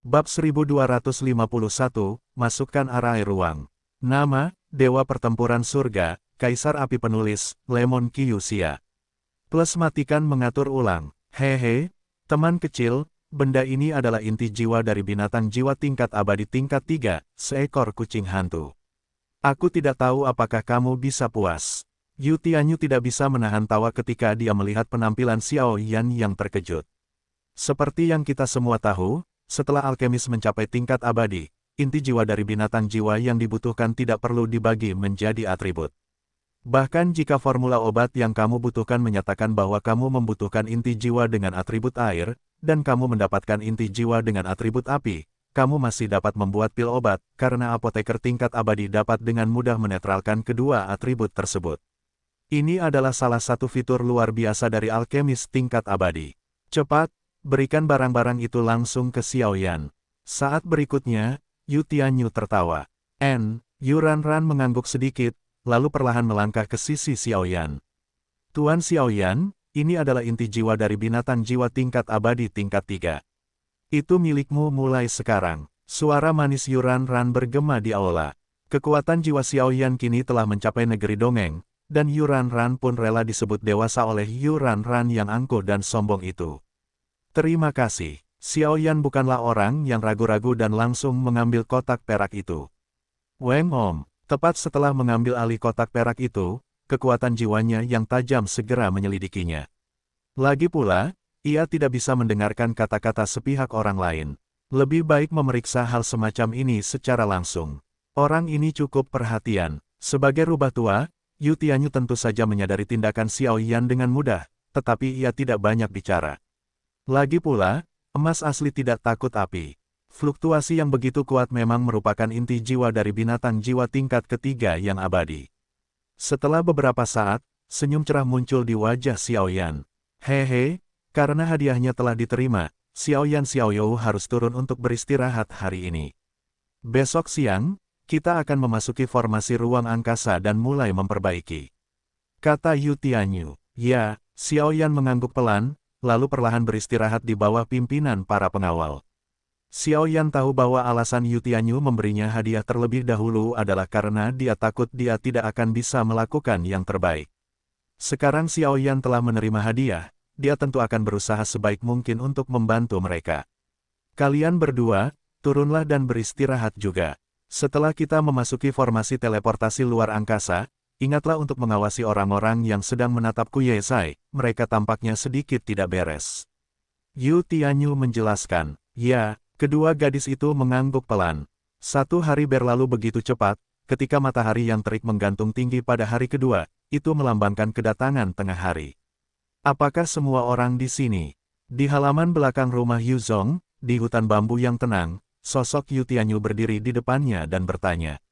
Bab 1251, Masukkan Arai Ruang. Nama, Dewa Pertempuran Surga, Kaisar Api Penulis, Lemon Kyusia. Plus matikan mengatur ulang. Hehe, teman kecil, benda ini adalah inti jiwa dari binatang jiwa tingkat abadi tingkat 3, seekor kucing hantu. Aku tidak tahu apakah kamu bisa puas. Yu Tianyu tidak bisa menahan tawa ketika dia melihat penampilan Xiao Yan yang terkejut. Seperti yang kita semua tahu, setelah alkemis mencapai tingkat abadi, inti jiwa dari binatang jiwa yang dibutuhkan tidak perlu dibagi menjadi atribut. Bahkan jika formula obat yang kamu butuhkan menyatakan bahwa kamu membutuhkan inti jiwa dengan atribut air, dan kamu mendapatkan inti jiwa dengan atribut api, kamu masih dapat membuat pil obat, karena apoteker tingkat abadi dapat dengan mudah menetralkan kedua atribut tersebut. Ini adalah salah satu fitur luar biasa dari alkemis tingkat abadi. Cepat, berikan barang-barang itu langsung ke Xiao Yan. Saat berikutnya, Yu Tianyu tertawa. Yu Ranran mengangguk sedikit, lalu perlahan melangkah ke sisi Xiao Yan. Tuan Xiao Yan, ini adalah inti jiwa dari binatang jiwa tingkat abadi tingkat 3. Itu milikmu mulai sekarang. Suara manis Yu Ranran bergema di aula. Kekuatan jiwa Xiao Yan kini telah mencapai negeri dongeng, dan Yu Ranran pun rela disebut dewasa oleh Yu Ranran yang angkuh dan sombong itu. Terima kasih. Xiao Yan bukanlah orang yang ragu-ragu dan langsung mengambil kotak perak itu. Weng Om, tepat setelah mengambil alih kotak perak itu, kekuatan jiwanya yang tajam segera menyelidikinya. Lagi pula, ia tidak bisa mendengarkan kata-kata sepihak orang lain. Lebih baik memeriksa hal semacam ini secara langsung. Orang ini cukup perhatian. Sebagai rubah tua, Yu Tianyu tentu saja menyadari tindakan Xiao Yan dengan mudah, tetapi ia tidak banyak bicara. Lagi pula, emas asli tidak takut api. Fluktuasi yang begitu kuat memang merupakan inti jiwa dari binatang jiwa tingkat ketiga yang abadi. Setelah beberapa saat, senyum cerah muncul di wajah Xiao Yan. Hehe, karena hadiahnya telah diterima, Xiao Yan Xiaoyou harus turun untuk beristirahat hari ini. Besok siang, kita akan memasuki formasi ruang angkasa dan mulai memperbaiki. Kata Yu Tianyu. Ya, Xiao Yan mengangguk pelan, lalu perlahan beristirahat di bawah pimpinan para pengawal. Xiao Yan tahu bahwa alasan Yu Tianyu memberinya hadiah terlebih dahulu adalah karena dia takut dia tidak akan bisa melakukan yang terbaik. Sekarang Xiao Yan telah menerima hadiah, dia tentu akan berusaha sebaik mungkin untuk membantu mereka. Kalian berdua, turunlah dan beristirahat juga. Setelah kita memasuki formasi teleportasi luar angkasa, ingatlah untuk mengawasi orang-orang yang sedang menatap Kuyezai, mereka tampaknya sedikit tidak beres. Yu Tianyu menjelaskan. Ya, kedua gadis itu mengangguk pelan. Satu hari berlalu begitu cepat, ketika matahari yang terik menggantung tinggi pada hari kedua, itu melambangkan kedatangan tengah hari. Apakah semua orang di sini? Di halaman belakang rumah Yu Zong, di hutan bambu yang tenang, sosok Yu Tianyu berdiri di depannya dan bertanya.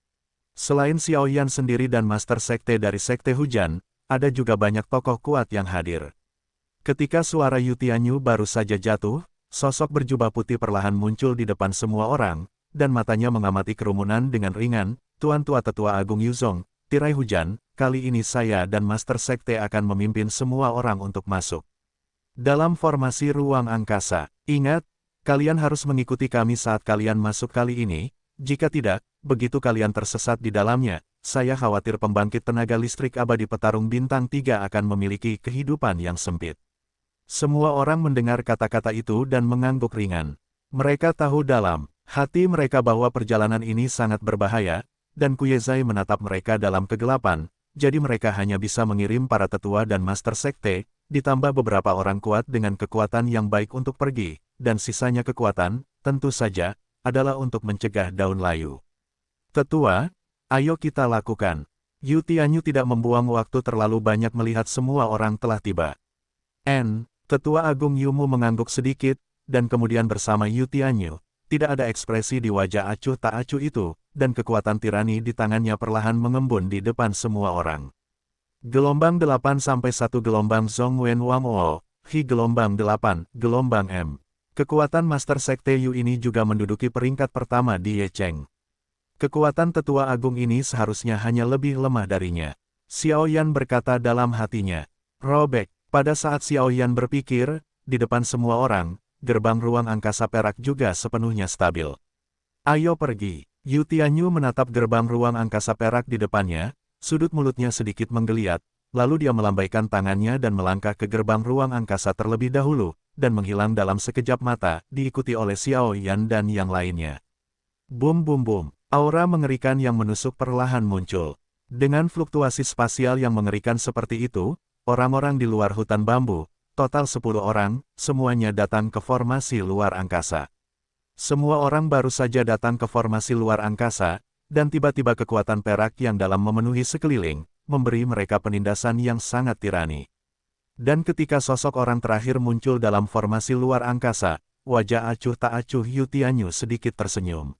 Selain Xiao Yan sendiri dan Master Sekte dari Sekte Hujan, ada juga banyak tokoh kuat yang hadir. Ketika suara Yu Tianyu baru saja jatuh, sosok berjubah putih perlahan muncul di depan semua orang, dan matanya mengamati kerumunan dengan ringan. Tuan Tua Tetua Agung Yu Zong, tirai hujan, kali ini saya dan Master Sekte akan memimpin semua orang untuk masuk dalam formasi ruang angkasa. Ingat, kalian harus mengikuti kami saat kalian masuk kali ini, jika tidak, begitu kalian tersesat di dalamnya, saya khawatir pembangkit tenaga listrik abadi petarung bintang 3 akan memiliki kehidupan yang sempit. Semua orang mendengar kata-kata itu dan mengangguk ringan. Mereka tahu dalam hati mereka bahwa perjalanan ini sangat berbahaya, dan Kuyezai menatap mereka dalam kegelapan, jadi mereka hanya bisa mengirim para tetua dan master sekte, ditambah beberapa orang kuat dengan kekuatan yang baik untuk pergi, dan sisanya kekuatan, tentu saja, adalah untuk mencegah daun layu. Tetua, ayo kita lakukan. Yu Tianyu tidak membuang waktu terlalu banyak melihat semua orang telah tiba. Tetua Agung Yumu mengangguk sedikit, dan kemudian bersama Yu Tianyu, tidak ada ekspresi di wajah acuh tak acuh itu, dan kekuatan tirani di tangannya perlahan mengembun di depan semua orang. Gelombang 8 sampai 1 gelombang Zong Wen Wang O, Hi gelombang 8, gelombang M. Kekuatan Master Sekte Yu ini juga menduduki peringkat pertama di Yecheng. Kekuatan Tetua Agung ini seharusnya hanya lebih lemah darinya. Xiao Yan berkata dalam hatinya. Robek. Pada saat Xiao Yan berpikir, di depan semua orang, gerbang ruang angkasa perak juga sepenuhnya stabil. Ayo pergi. Yu Tianyu menatap gerbang ruang angkasa perak di depannya, sudut mulutnya sedikit menggeliat, lalu dia melambaikan tangannya dan melangkah ke gerbang ruang angkasa terlebih dahulu, dan menghilang dalam sekejap mata, diikuti oleh Xiao Yan dan yang lainnya. Bum bum bum, aura mengerikan yang menusuk perlahan muncul. Dengan fluktuasi spasial yang mengerikan seperti itu, orang-orang di luar hutan bambu, total 10 orang, semuanya datang ke formasi luar angkasa. Semua orang baru saja datang ke formasi luar angkasa, dan tiba-tiba kekuatan perak yang dalam memenuhi sekeliling, memberi mereka penindasan yang sangat tirani. Dan ketika sosok orang terakhir muncul dalam formasi luar angkasa, wajah acuh tak acuh Yu Tianyu sedikit tersenyum.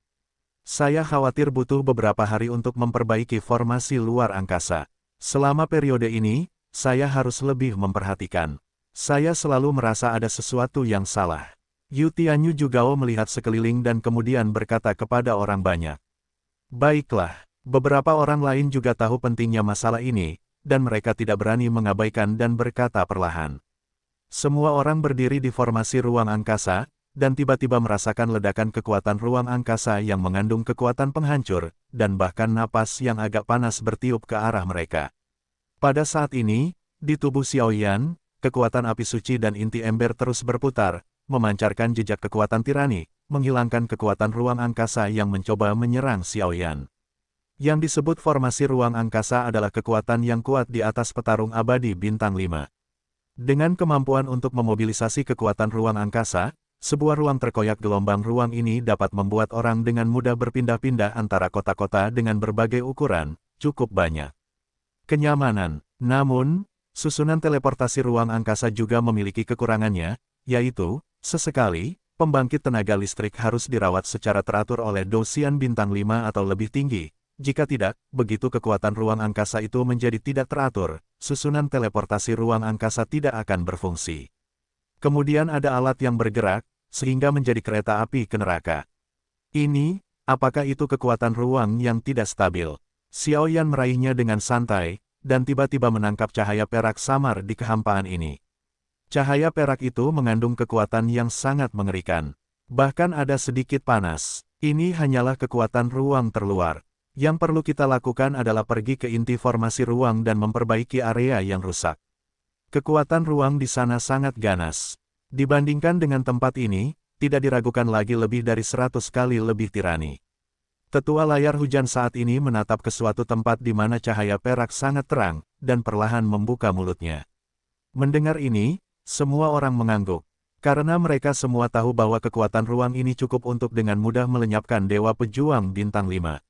Saya khawatir butuh beberapa hari untuk memperbaiki formasi luar angkasa. Selama periode ini, saya harus lebih memperhatikan. Saya selalu merasa ada sesuatu yang salah. Yu Tianyu juga melihat sekeliling dan kemudian berkata kepada orang banyak. Baiklah, beberapa orang lain juga tahu pentingnya masalah ini, dan mereka tidak berani mengabaikan dan berkata perlahan. Semua orang berdiri di formasi ruang angkasa, dan tiba-tiba merasakan ledakan kekuatan ruang angkasa yang mengandung kekuatan penghancur, dan bahkan napas yang agak panas bertiup ke arah mereka. Pada saat ini, di tubuh Xiao Yan, kekuatan api suci dan inti ember terus berputar, memancarkan jejak kekuatan tirani, menghilangkan kekuatan ruang angkasa yang mencoba menyerang Xiao Yan. Yang disebut formasi ruang angkasa adalah kekuatan yang kuat di atas petarung abadi bintang 5. Dengan kemampuan untuk memobilisasi kekuatan ruang angkasa, sebuah ruang terkoyak gelombang ruang ini dapat membuat orang dengan mudah berpindah-pindah antara kota-kota dengan berbagai ukuran, cukup banyak. Kenyamanan. Namun, susunan teleportasi ruang angkasa juga memiliki kekurangannya, yaitu, sesekali, pembangkit tenaga listrik harus dirawat secara teratur oleh dosian bintang 5 atau lebih tinggi. Jika tidak, begitu kekuatan ruang angkasa itu menjadi tidak teratur, susunan teleportasi ruang angkasa tidak akan berfungsi. Kemudian ada alat yang bergerak, sehingga menjadi kereta api ke neraka. Ini, apakah itu kekuatan ruang yang tidak stabil? Xiao Yan meraihnya dengan santai, dan tiba-tiba menangkap cahaya perak samar di kehampaan ini. Cahaya perak itu mengandung kekuatan yang sangat mengerikan. Bahkan ada sedikit panas. Ini hanyalah kekuatan ruang terluar. Yang perlu kita lakukan adalah pergi ke inti formasi ruang dan memperbaiki area yang rusak. Kekuatan ruang di sana sangat ganas. Dibandingkan dengan tempat ini, tidak diragukan lagi lebih dari 100 kali lebih tirani. Tetua layar hujan saat ini menatap ke suatu tempat di mana cahaya perak sangat terang, dan perlahan membuka mulutnya. Mendengar ini, semua orang mengangguk, karena mereka semua tahu bahwa kekuatan ruang ini cukup untuk dengan mudah melenyapkan Dewa Pejuang Bintang 5.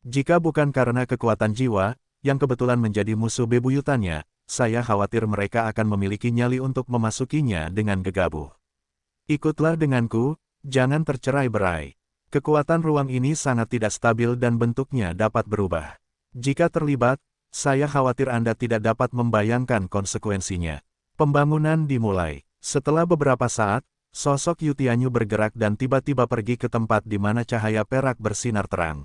Jika bukan karena kekuatan jiwa, yang kebetulan menjadi musuh bebuyutannya, saya khawatir mereka akan memiliki nyali untuk memasukinya dengan gegabah. Ikutlah denganku, jangan tercerai-berai. Kekuatan ruang ini sangat tidak stabil dan bentuknya dapat berubah. Jika terlibat, saya khawatir Anda tidak dapat membayangkan konsekuensinya. Pembangunan dimulai. Setelah beberapa saat, sosok Yu Tianyu bergerak dan tiba-tiba pergi ke tempat di mana cahaya perak bersinar terang.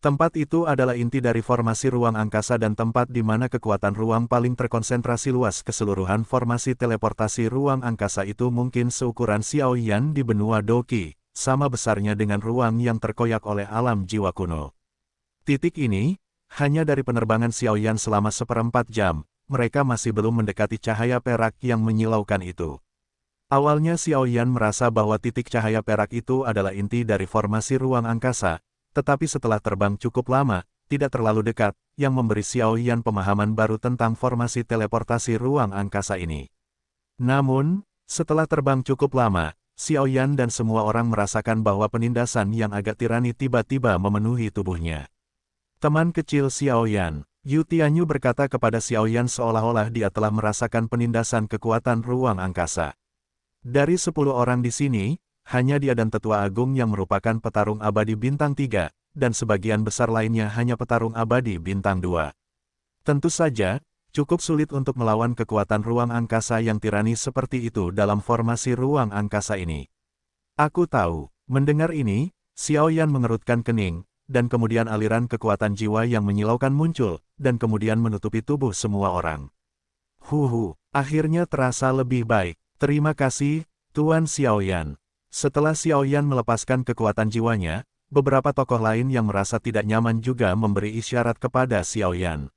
Tempat itu adalah inti dari formasi ruang angkasa dan tempat di mana kekuatan ruang paling terkonsentrasi luas. Keseluruhan formasi teleportasi ruang angkasa itu mungkin seukuran Xiao Yan di benua Doqi, sama besarnya dengan ruang yang terkoyak oleh alam jiwa kuno. Titik ini, hanya dari penerbangan Xiao Yan selama 1/4 jam, mereka masih belum mendekati cahaya perak yang menyilaukan itu. Awalnya Xiao Yan merasa bahwa titik cahaya perak itu adalah inti dari formasi ruang angkasa, tetapi setelah terbang cukup lama, tidak terlalu dekat, yang memberi Xiao Yan pemahaman baru tentang formasi teleportasi ruang angkasa ini. Namun, setelah terbang cukup lama, Xiao Yan dan semua orang merasakan bahwa penindasan yang agak tirani tiba-tiba memenuhi tubuhnya. Teman kecil Xiao Yan, Yu Tianyu berkata kepada Xiao Yan seolah-olah dia telah merasakan penindasan kekuatan ruang angkasa. Dari 10 orang di sini, hanya dia dan Tetua Agung yang merupakan petarung abadi bintang 3, dan sebagian besar lainnya hanya petarung abadi bintang 2. Tentu saja, cukup sulit untuk melawan kekuatan ruang angkasa yang tirani seperti itu dalam formasi ruang angkasa ini. Aku tahu. Mendengar ini, Xiao Yan mengerutkan kening, dan kemudian aliran kekuatan jiwa yang menyilaukan muncul, dan kemudian menutupi tubuh semua orang. Akhirnya terasa lebih baik. Terima kasih, Tuan Xiaoyan. Setelah Xiaoyan melepaskan kekuatan jiwanya, beberapa tokoh lain yang merasa tidak nyaman juga memberi isyarat kepada Xiaoyan.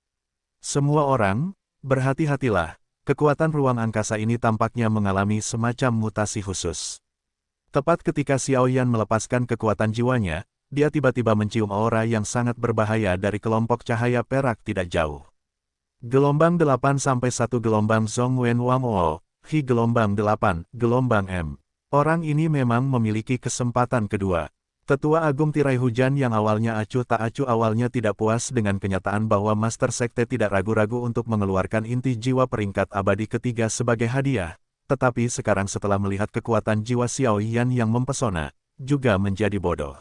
Semua orang, berhati-hatilah, kekuatan ruang angkasa ini tampaknya mengalami semacam mutasi khusus. Tepat ketika Xiaoyan melepaskan kekuatan jiwanya, dia tiba-tiba mencium aura yang sangat berbahaya dari kelompok cahaya perak tidak jauh. Gelombang 8 sampai 1 gelombang Zhongwen Wangwo, Hi gelombang 8, gelombang M. Orang ini memang memiliki kesempatan kedua. Tetua Agung Tirai Hujan yang awalnya acuh tak acuh awalnya tidak puas dengan kenyataan bahwa Master Sekte tidak ragu-ragu untuk mengeluarkan inti jiwa peringkat abadi ketiga sebagai hadiah. Tetapi sekarang setelah melihat kekuatan jiwa Xiaoyan yang mempesona, juga menjadi bodoh.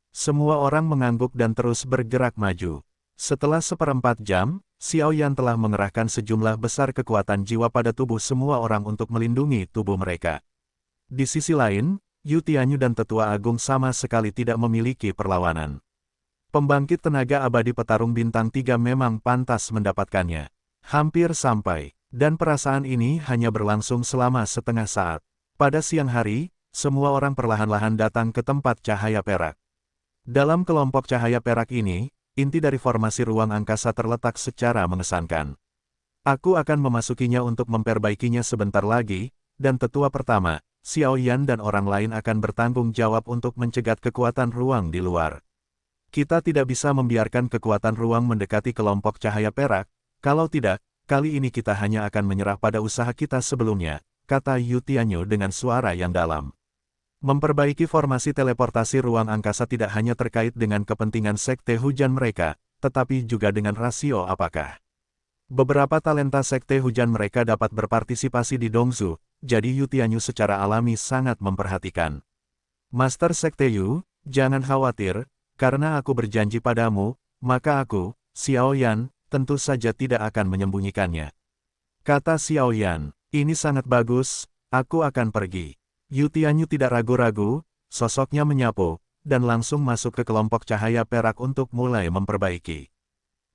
Semua orang mengangguk dan terus bergerak maju. Setelah 1/4 jam, Xiaoyan telah mengerahkan sejumlah besar kekuatan jiwa pada tubuh semua orang untuk melindungi tubuh mereka. Di sisi lain, Yu Tianyu dan Tetua Agung sama sekali tidak memiliki perlawanan. Pembangkit tenaga abadi petarung bintang 3 memang pantas mendapatkannya. Hampir sampai, dan perasaan ini hanya berlangsung selama setengah saat. Pada siang hari, semua orang perlahan-lahan datang ke tempat cahaya perak. Dalam kelompok cahaya perak ini, inti dari formasi ruang angkasa terletak secara mengesankan. Aku akan memasukinya untuk memperbaikinya sebentar lagi, dan tetua pertama, Xiaoyan dan orang lain akan bertanggung jawab untuk mencegat kekuatan ruang di luar. Kita tidak bisa membiarkan kekuatan ruang mendekati kelompok cahaya perak, kalau tidak, kali ini kita hanya akan menyerah pada usaha kita sebelumnya, kata Yu Tianyu dengan suara yang dalam. Memperbaiki formasi teleportasi ruang angkasa tidak hanya terkait dengan kepentingan Sekte Hujan mereka, tetapi juga dengan rasio apakah beberapa talenta Sekte Hujan mereka dapat berpartisipasi di Dongzu, jadi Yu Tianyu secara alami sangat memperhatikan. Master Sekte Yu, jangan khawatir, karena aku berjanji padamu, maka aku, Xiaoyan, tentu saja tidak akan menyembunyikannya. Kata Xiaoyan, ini sangat bagus, aku akan pergi. Yu Tianyu tidak ragu-ragu, sosoknya menyapu, dan langsung masuk ke kelompok cahaya perak untuk mulai memperbaiki.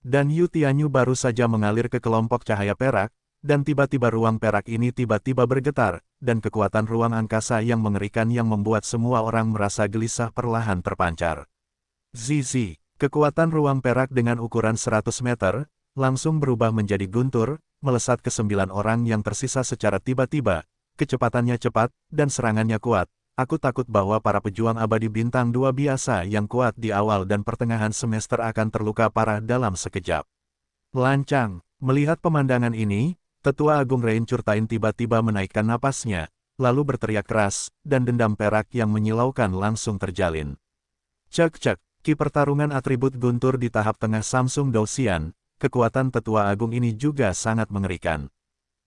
Dan Yu Tianyu baru saja mengalir ke kelompok cahaya perak, dan tiba-tiba ruang perak ini tiba-tiba bergetar, dan kekuatan ruang angkasa yang mengerikan yang membuat semua orang merasa gelisah perlahan terpancar. Zizi, kekuatan ruang perak dengan ukuran 100 meter, langsung berubah menjadi guntur, melesat ke 9 orang yang tersisa secara tiba-tiba. Kecepatannya cepat, dan serangannya kuat. Aku takut bahwa para pejuang abadi bintang 2 biasa yang kuat di awal dan pertengahan semester akan terluka parah dalam sekejap. Lancang, melihat pemandangan ini, Tetua Agung Rain Curtain tiba-tiba menaikkan napasnya, lalu berteriak keras, dan dendam perak yang menyilaukan langsung terjalin. Cek-cek, ki pertarungan atribut guntur di tahap tengah Samsung Douxian, kekuatan Tetua Agung ini juga sangat mengerikan.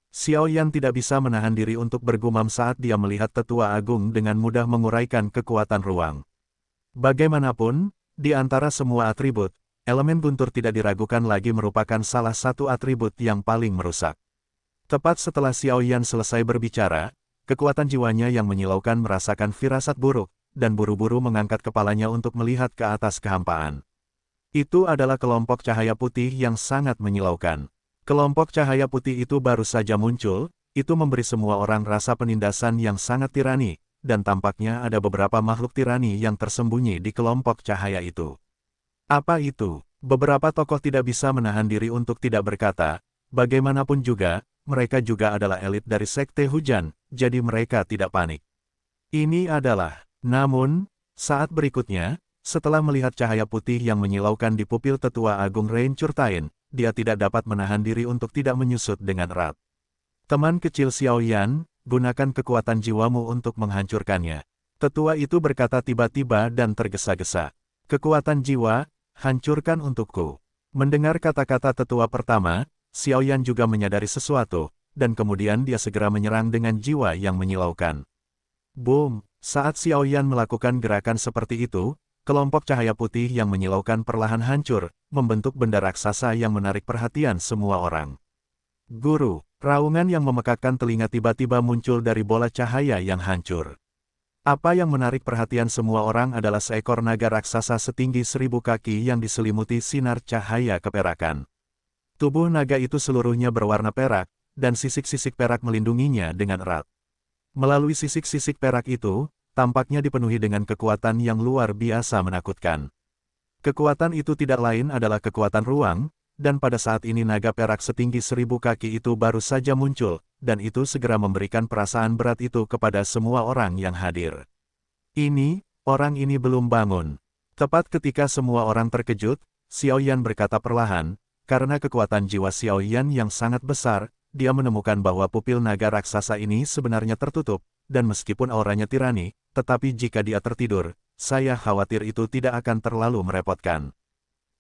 Xiaoyan tidak bisa menahan diri untuk bergumam saat dia melihat Tetua Agung dengan mudah menguraikan kekuatan ruang. Bagaimanapun, di antara semua atribut, elemen guntur tidak diragukan lagi merupakan salah satu atribut yang paling merusak. Tepat setelah Xiaoyan selesai berbicara, kekuatan jiwanya yang menyilaukan merasakan firasat buruk, dan buru-buru mengangkat kepalanya untuk melihat ke atas kehampaan. Itu adalah kelompok cahaya putih yang sangat menyilaukan. Kelompok cahaya putih itu baru saja muncul, itu memberi semua orang rasa penindasan yang sangat tirani, dan tampaknya ada beberapa makhluk tirani yang tersembunyi di kelompok cahaya itu. Apa itu? Beberapa tokoh tidak bisa menahan diri untuk tidak berkata, bagaimanapun juga, mereka juga adalah elit dari Sekte Hujan, jadi mereka tidak panik. Ini adalah, namun, saat berikutnya, setelah melihat cahaya putih yang menyilaukan di pupil Tetua Agung Rain Curtain, dia tidak dapat menahan diri untuk tidak menyusut dengan erat. Teman kecil Xiaoyan, gunakan kekuatan jiwamu untuk menghancurkannya. Tetua itu berkata tiba-tiba dan tergesa-gesa. Kekuatan jiwa, hancurkan untukku. Mendengar kata-kata tetua pertama, Xiaoyan juga menyadari sesuatu, dan kemudian dia segera menyerang dengan jiwa yang menyilaukan. Boom! Saat Xiaoyan melakukan gerakan seperti itu, kelompok cahaya putih yang menyilaukan perlahan hancur, membentuk benda raksasa yang menarik perhatian semua orang. Guru, raungan yang memekakkan telinga tiba-tiba muncul dari bola cahaya yang hancur. Apa yang menarik perhatian semua orang adalah seekor naga raksasa setinggi 1000 kaki yang diselimuti sinar cahaya keperakan. Tubuh naga itu seluruhnya berwarna perak, dan sisik-sisik perak melindunginya dengan erat. Melalui sisik-sisik perak itu, tampaknya dipenuhi dengan kekuatan yang luar biasa menakutkan. Kekuatan itu tidak lain adalah kekuatan ruang, dan pada saat ini naga perak setinggi 1000 kaki itu baru saja muncul, dan itu segera memberikan perasaan berat itu kepada semua orang yang hadir. Orang ini belum bangun. Tepat ketika semua orang terkejut, Xiao Yan berkata perlahan, karena kekuatan jiwa Xiao Yan yang sangat besar, dia menemukan bahwa pupil naga raksasa ini sebenarnya tertutup, dan meskipun auranya tirani, tetapi jika dia tertidur, saya khawatir itu tidak akan terlalu merepotkan.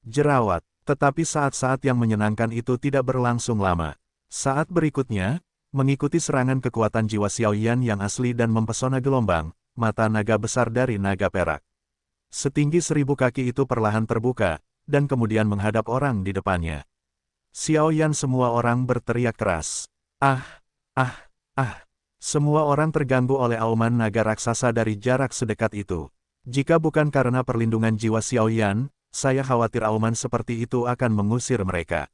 Jerawat, tetapi saat-saat yang menyenangkan itu tidak berlangsung lama. Saat berikutnya, mengikuti serangan kekuatan jiwa Xiao Yan yang asli dan mempesona gelombang, mata naga besar dari naga perak setinggi 1000 kaki itu perlahan terbuka, dan kemudian menghadap orang di depannya. Xiao Yan semua orang berteriak keras. Ah! Ah! Ah! Semua orang terganggu oleh auman naga raksasa dari jarak sedekat itu. Jika bukan karena perlindungan jiwa Xiao Yan, saya khawatir auman seperti itu akan mengusir mereka.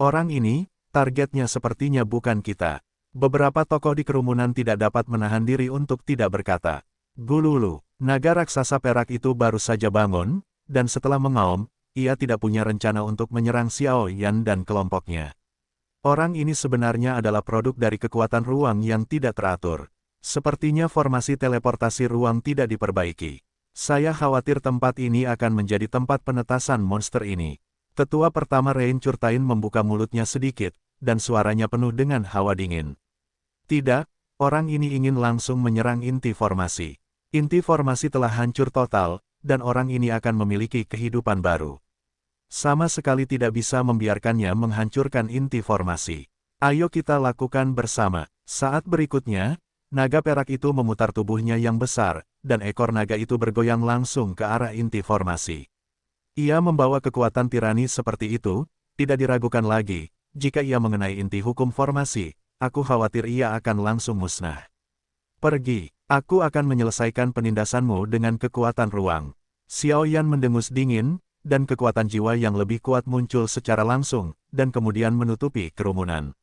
Orang ini, targetnya sepertinya bukan kita. Beberapa tokoh di kerumunan tidak dapat menahan diri untuk tidak berkata. Gululu, naga raksasa perak itu baru saja bangun, dan setelah mengaum, ia tidak punya rencana untuk menyerang Xiao Yan dan kelompoknya. Orang ini sebenarnya adalah produk dari kekuatan ruang yang tidak teratur. Sepertinya formasi teleportasi ruang tidak diperbaiki. Saya khawatir tempat ini akan menjadi tempat penetasan monster ini. Tetua pertama Rain Curtain membuka mulutnya sedikit, dan suaranya penuh dengan hawa dingin. Tidak, orang ini ingin langsung menyerang inti formasi. Inti formasi telah hancur total, dan orang ini akan memiliki kehidupan baru. Sama sekali tidak bisa membiarkannya menghancurkan inti formasi. Ayo kita lakukan bersama. Saat berikutnya, naga perak itu memutar tubuhnya yang besar, dan ekor naga itu bergoyang langsung ke arah inti formasi. Ia membawa kekuatan tirani seperti itu, tidak diragukan lagi, jika ia mengenai inti hukum formasi, aku khawatir ia akan langsung musnah. Pergi, aku akan menyelesaikan penindasanmu dengan kekuatan ruang. Xiao Yan mendengus dingin, dan kekuatan jiwa yang lebih kuat muncul secara langsung, dan kemudian menutupi kerumunan.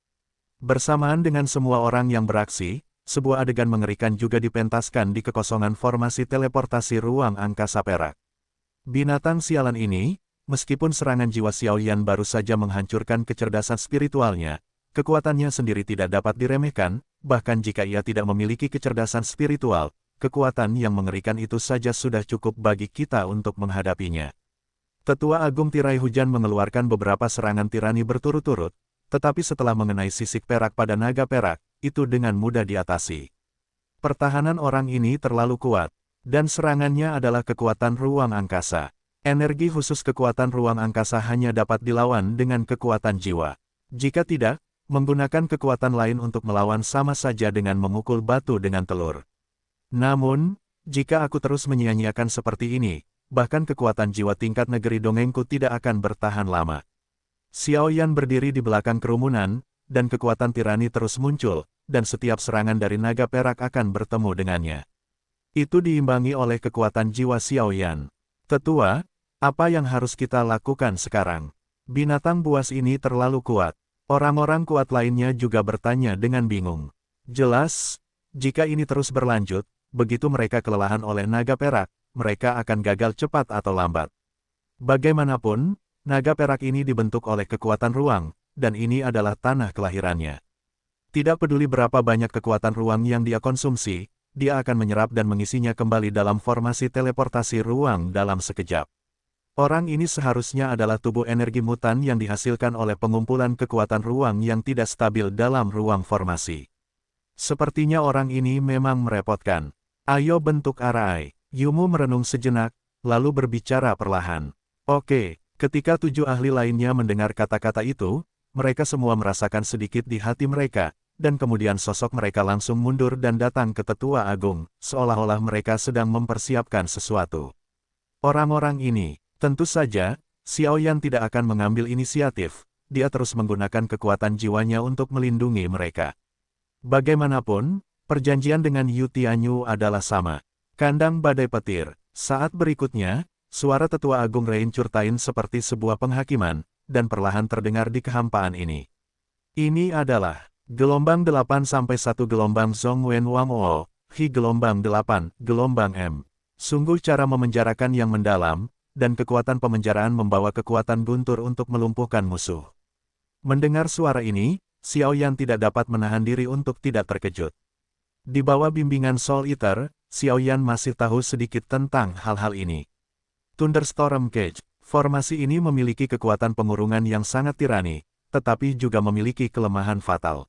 Bersamaan dengan semua orang yang beraksi, sebuah adegan mengerikan juga dipentaskan di kekosongan formasi teleportasi ruang angkasa perak. Binatang sialan ini, meskipun serangan jiwa Xiao Yan baru saja menghancurkan kecerdasan spiritualnya, kekuatannya sendiri tidak dapat diremehkan, bahkan jika ia tidak memiliki kecerdasan spiritual, kekuatan yang mengerikan itu saja sudah cukup bagi kita untuk menghadapinya. Tetua Agung Tirai Hujan mengeluarkan beberapa serangan tirani berturut-turut, tetapi setelah mengenai sisik perak pada naga perak, itu dengan mudah diatasi. Pertahanan orang ini terlalu kuat, dan serangannya adalah kekuatan ruang angkasa. Energi khusus kekuatan ruang angkasa hanya dapat dilawan dengan kekuatan jiwa. Jika tidak, menggunakan kekuatan lain untuk melawan sama saja dengan memukul batu dengan telur. Namun, jika aku terus menyia-nyiakan seperti ini, bahkan kekuatan jiwa tingkat negeri dongengku tidak akan bertahan lama. Xiao Yan berdiri di belakang kerumunan, dan kekuatan tirani terus muncul, dan setiap serangan dari naga perak akan bertemu dengannya. Itu diimbangi oleh kekuatan jiwa Xiao Yan. Tetua, apa yang harus kita lakukan sekarang? Binatang buas ini terlalu kuat. Orang-orang kuat lainnya juga bertanya dengan bingung. Jelas, jika ini terus berlanjut, begitu mereka kelelahan oleh naga perak, mereka akan gagal cepat atau lambat. Bagaimanapun, naga perak ini dibentuk oleh kekuatan ruang, dan ini adalah tanah kelahirannya. Tidak peduli berapa banyak kekuatan ruang yang dia konsumsi, dia akan menyerap dan mengisinya kembali dalam formasi teleportasi ruang dalam sekejap. Orang ini seharusnya adalah tubuh energi mutan yang dihasilkan oleh pengumpulan kekuatan ruang yang tidak stabil dalam ruang formasi. Sepertinya orang ini memang merepotkan. Ayo bentuk arai. Yumu merenung sejenak, lalu berbicara perlahan. Oke, ketika 7 ahli lainnya mendengar kata-kata itu, mereka semua merasakan sedikit di hati mereka, dan kemudian sosok mereka langsung mundur dan datang ke Tetua Agung, seolah-olah mereka sedang mempersiapkan sesuatu. Orang-orang ini, tentu saja, Xiao Yan tidak akan mengambil inisiatif, dia terus menggunakan kekuatan jiwanya untuk melindungi mereka. Bagaimanapun, perjanjian dengan Yu Tianyu adalah sama. Kandang badai petir. Saat berikutnya, suara Tetua Agung Rain Curtain seperti sebuah penghakiman, dan perlahan terdengar di kehampaan ini. Ini adalah Gelombang 8 sampai 1 gelombang Zhongwen Wangwo, Hi gelombang 8, gelombang M. Sungguh cara memenjarakan yang mendalam, dan kekuatan pemenjaraan membawa kekuatan guntur untuk melumpuhkan musuh. Mendengar suara ini, Xiao Yan tidak dapat menahan diri untuk tidak terkejut. Di bawah bimbingan Soul Eater, Xiao Yan masih tahu sedikit tentang hal-hal ini. Thunderstorm Cage, formasi ini memiliki kekuatan pengurungan yang sangat tirani, tetapi juga memiliki kelemahan fatal.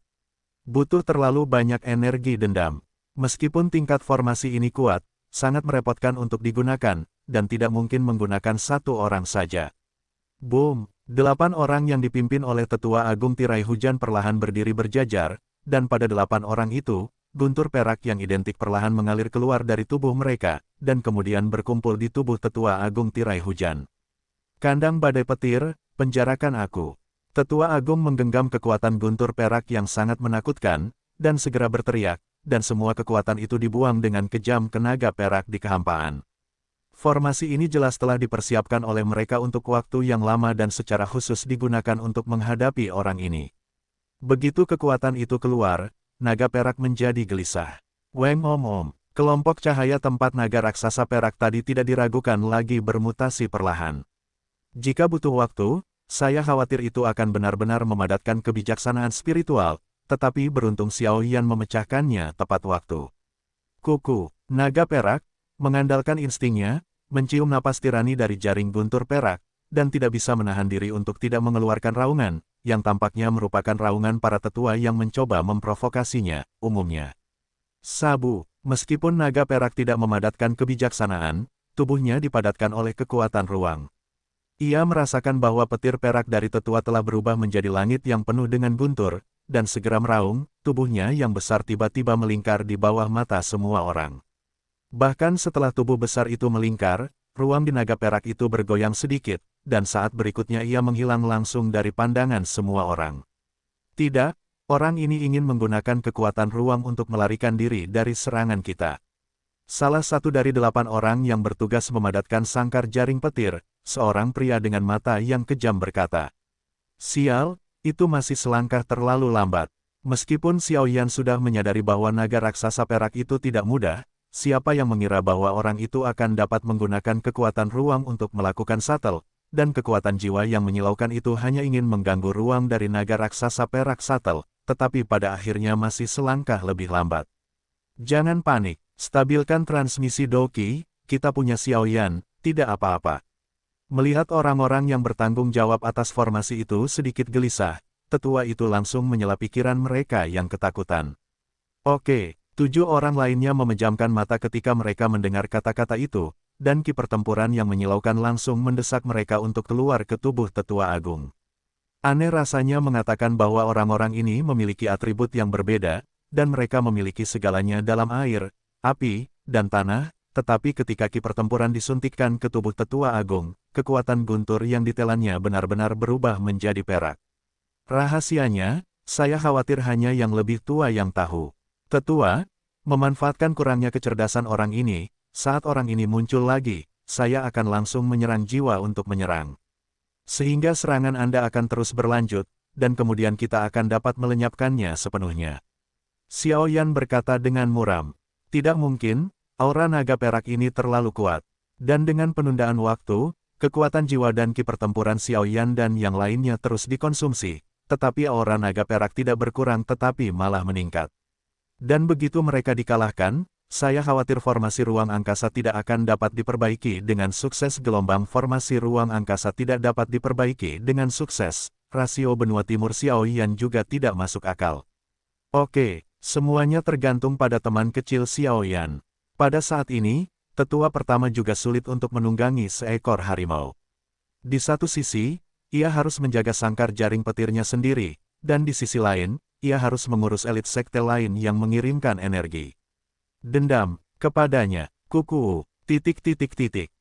Butuh terlalu banyak energi dendam. Meskipun tingkat formasi ini kuat, sangat merepotkan untuk digunakan, dan tidak mungkin menggunakan satu orang saja. Boom! 8 orang yang dipimpin oleh Tetua Agung Tirai Hujan perlahan berdiri berjajar, dan pada 8 orang itu, guntur perak yang identik perlahan mengalir keluar dari tubuh mereka, dan kemudian berkumpul di tubuh Tetua Agung Tirai Hujan. Kandang badai petir, penjarakan aku. Tetua Agung menggenggam kekuatan guntur perak yang sangat menakutkan, dan segera berteriak, dan semua kekuatan itu dibuang dengan kejam ke naga perak di kehampaan. Formasi ini jelas telah dipersiapkan oleh mereka untuk waktu yang lama dan secara khusus digunakan untuk menghadapi orang ini. Begitu kekuatan itu keluar, naga perak menjadi gelisah. Weng Om, kelompok cahaya tempat naga raksasa perak tadi tidak diragukan lagi bermutasi perlahan. Jika butuh waktu, saya khawatir itu akan benar-benar memadatkan kebijaksanaan spiritual, tetapi beruntung Xiao Yan memecahkannya tepat waktu. Kuku, naga perak, mengandalkan instingnya, mencium napas tirani dari jaring guntur perak, dan tidak bisa menahan diri untuk tidak mengeluarkan raungan, yang tampaknya merupakan raungan para tetua yang mencoba memprovokasinya, umumnya. Sabu, meskipun naga perak tidak memadatkan kebijaksanaan, tubuhnya dipadatkan oleh kekuatan ruang. Ia merasakan bahwa petir perak dari tetua telah berubah menjadi langit yang penuh dengan guntur, dan segera meraung, tubuhnya yang besar tiba-tiba melingkar di bawah mata semua orang. Bahkan setelah tubuh besar itu melingkar, ruang di naga perak itu bergoyang sedikit, dan saat berikutnya ia menghilang langsung dari pandangan semua orang. Tidak, orang ini ingin menggunakan kekuatan ruang untuk melarikan diri dari serangan kita. Salah satu dari 8 orang yang bertugas memadatkan sangkar jaring petir, seorang pria dengan mata yang kejam berkata, "Sial, itu masih selangkah terlalu lambat." Meskipun Xiao Yan sudah menyadari bahwa naga raksasa perak itu tidak mudah, siapa yang mengira bahwa orang itu akan dapat menggunakan kekuatan ruang untuk melakukan shuttle, dan kekuatan jiwa yang menyilaukan itu hanya ingin mengganggu ruang dari naga raksasa perak shuttle, tetapi pada akhirnya masih selangkah lebih lambat. Jangan panik, stabilkan transmisi Doki, kita punya Xiao Yan, tidak apa-apa. Melihat orang-orang yang bertanggung jawab atas formasi itu sedikit gelisah, tetua itu langsung menyela pikiran mereka yang ketakutan. Oke, 7 orang lainnya memejamkan mata ketika mereka mendengar kata-kata itu, dan ki pertempuran yang menyilaukan langsung mendesak mereka untuk keluar ke tubuh tetua agung. Aneh rasanya mengatakan bahwa orang-orang ini memiliki atribut yang berbeda, dan mereka memiliki segalanya dalam air, api, dan tanah, tetapi ketika ki pertempuran disuntikkan ke tubuh tetua agung, kekuatan guntur yang ditelannya benar-benar berubah menjadi perak. Rahasianya, saya khawatir hanya yang lebih tua yang tahu. Tetua, memanfaatkan kurangnya kecerdasan orang ini, saat orang ini muncul lagi, saya akan langsung menyerang jiwa untuk menyerang. Sehingga serangan Anda akan terus berlanjut, dan kemudian kita akan dapat melenyapkannya sepenuhnya. Xiao Yan berkata dengan muram, tidak mungkin, aura naga perak ini terlalu kuat. Dan dengan penundaan waktu, kekuatan jiwa dan ki pertempuran Xiao Yan dan yang lainnya terus dikonsumsi, tetapi aura naga perak tidak berkurang tetapi malah meningkat. Dan begitu mereka dikalahkan, saya khawatir formasi ruang angkasa tidak akan dapat diperbaiki dengan sukses. Gelombang formasi ruang angkasa tidak dapat diperbaiki dengan sukses, rasio benua timur Xiao Yan juga tidak masuk akal. Oke, semuanya tergantung pada teman kecil Xiao Yan. Pada saat ini, tetua pertama juga sulit untuk menunggangi seekor harimau. Di satu sisi, ia harus menjaga sangkar jaring petirnya sendiri, dan di sisi lain, ia harus mengurus elit sekte lain yang mengirimkan energi. Dendam, kepadanya, kuku,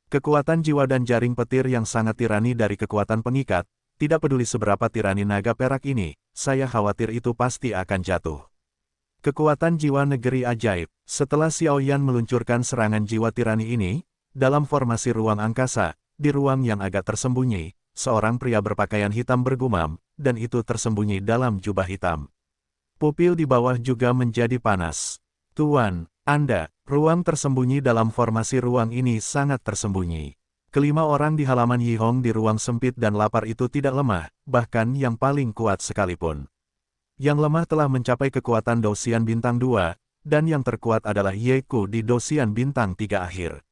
kekuatan jiwa dan jaring petir yang sangat tirani dari kekuatan pengikat, tidak peduli seberapa tirani naga perak ini, saya khawatir itu pasti akan jatuh. Kekuatan jiwa negeri ajaib, setelah Xiao Yan meluncurkan serangan jiwa tirani ini, dalam formasi ruang angkasa, di ruang yang agak tersembunyi, seorang pria berpakaian hitam bergumam, dan itu tersembunyi dalam jubah hitam. Pupil di bawah juga menjadi panas. Tuan, Anda, ruang tersembunyi dalam formasi ruang ini sangat tersembunyi. Kelima orang di halaman Yihong di ruang sempit dan lapar itu tidak lemah, bahkan yang paling kuat sekalipun. Yang lemah telah mencapai kekuatan Dosian Bintang 2, dan yang terkuat adalah Yeku di Dosian Bintang 3 akhir.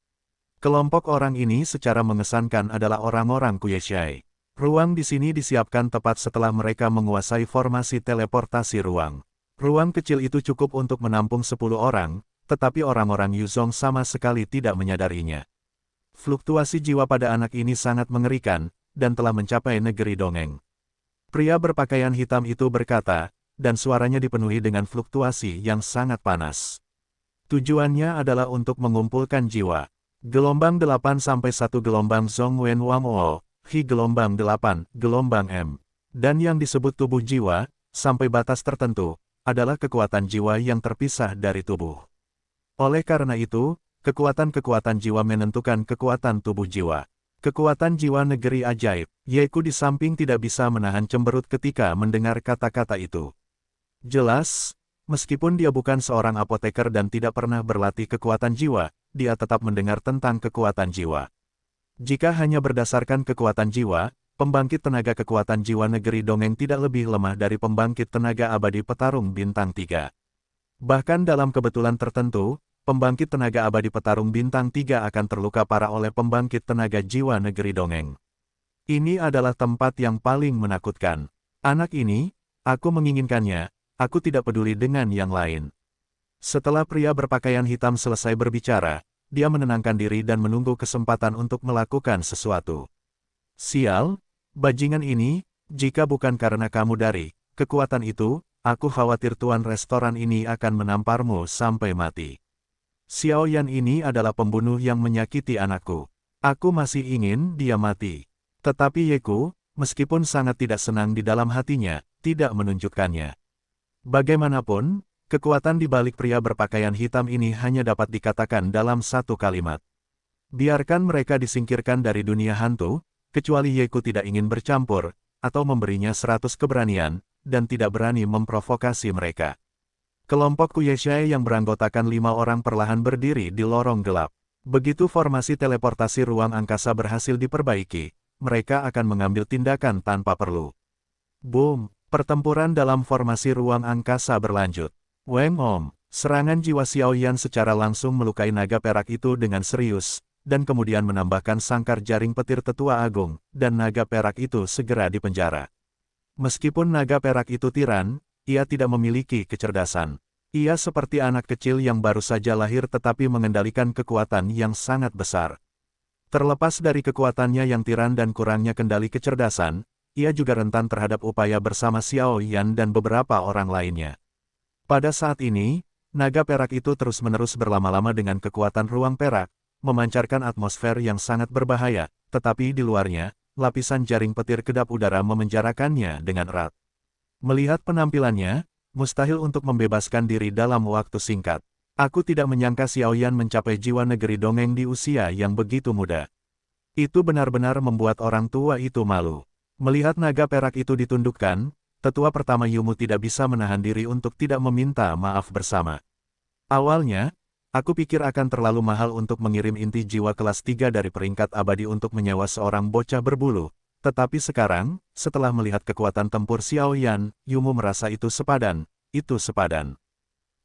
Kelompok orang ini secara mengesankan adalah orang-orang Kuyeshai. Ruang di sini disiapkan tepat setelah mereka menguasai formasi teleportasi ruang. Ruang kecil itu cukup untuk menampung 10 orang, tetapi orang-orang Yuzong sama sekali tidak menyadarinya. Fluktuasi jiwa pada anak ini sangat mengerikan, dan telah mencapai negeri dongeng. Pria berpakaian hitam itu berkata, dan suaranya dipenuhi dengan fluktuasi yang sangat panas. Tujuannya adalah untuk mengumpulkan jiwa. Gelombang 8 sampai 1 gelombang Zong Wen Wang O, Hi gelombang 8, gelombang M. Dan yang disebut tubuh jiwa, sampai batas tertentu, adalah kekuatan jiwa yang terpisah dari tubuh. Oleh karena itu, kekuatan-kekuatan jiwa menentukan kekuatan tubuh jiwa. Kekuatan jiwa negeri ajaib, Yeku di samping tidak bisa menahan cemberut ketika mendengar kata-kata itu. Jelas, meskipun dia bukan seorang apoteker dan tidak pernah berlatih kekuatan jiwa, dia tetap mendengar tentang kekuatan jiwa. Jika hanya berdasarkan kekuatan jiwa, pembangkit tenaga kekuatan jiwa negeri dongeng tidak lebih lemah dari pembangkit tenaga abadi petarung bintang 3. Bahkan dalam kebetulan tertentu, pembangkit tenaga abadi petarung bintang 3 akan terluka parah oleh pembangkit tenaga jiwa negeri dongeng. Ini adalah tempat yang paling menakutkan. Anak ini, aku menginginkannya, aku tidak peduli dengan yang lain. Setelah pria berpakaian hitam selesai berbicara, dia menenangkan diri dan menunggu kesempatan untuk melakukan sesuatu. Sial, bajingan ini, jika bukan karena kamu dari kekuatan itu, aku khawatir tuan restoran ini akan menamparmu sampai mati. Xiao Yan ini adalah pembunuh yang menyakiti anakku. Aku masih ingin dia mati. Tetapi Yeku, meskipun sangat tidak senang di dalam hatinya, tidak menunjukkannya. Bagaimanapun, kekuatan di balik pria berpakaian hitam ini hanya dapat dikatakan dalam satu kalimat. Biarkan mereka disingkirkan dari dunia hantu, kecuali Yeku tidak ingin bercampur, atau memberinya 100 keberanian, dan tidak berani memprovokasi mereka. Kelompok Kuyeshai yang beranggotakan 5 orang perlahan berdiri di lorong gelap. Begitu formasi teleportasi ruang angkasa berhasil diperbaiki, mereka akan mengambil tindakan tanpa perlu. Boom! Pertempuran dalam formasi ruang angkasa berlanjut. Weng Om, serangan jiwa Xiao Yan secara langsung melukai naga perak itu dengan serius, dan kemudian menambahkan sangkar jaring petir tetua agung, dan naga perak itu segera dipenjara. Meskipun naga perak itu tiran, ia tidak memiliki kecerdasan. Ia seperti anak kecil yang baru saja lahir tetapi mengendalikan kekuatan yang sangat besar. Terlepas dari kekuatannya yang tiran dan kurangnya kendali kecerdasan, ia juga rentan terhadap upaya bersama Xiao Yan dan beberapa orang lainnya. Pada saat ini, naga perak itu terus-menerus berlama-lama dengan kekuatan ruang perak, memancarkan atmosfer yang sangat berbahaya, tetapi di luarnya, lapisan jaring petir kedap udara memenjarakannya dengan erat. Melihat penampilannya, mustahil untuk membebaskan diri dalam waktu singkat. Aku tidak menyangka Xiao Yan mencapai jiwa negeri dongeng di usia yang begitu muda. Itu benar-benar membuat orang tua itu malu. Melihat naga perak itu ditundukkan, tetua pertama Yumu tidak bisa menahan diri untuk tidak meminta maaf bersama. Awalnya, aku pikir akan terlalu mahal untuk mengirim inti jiwa kelas 3 dari peringkat abadi untuk menyewa seorang bocah berbulu. Tetapi sekarang, setelah melihat kekuatan tempur Xiao Yan, Yumu merasa itu sepadan,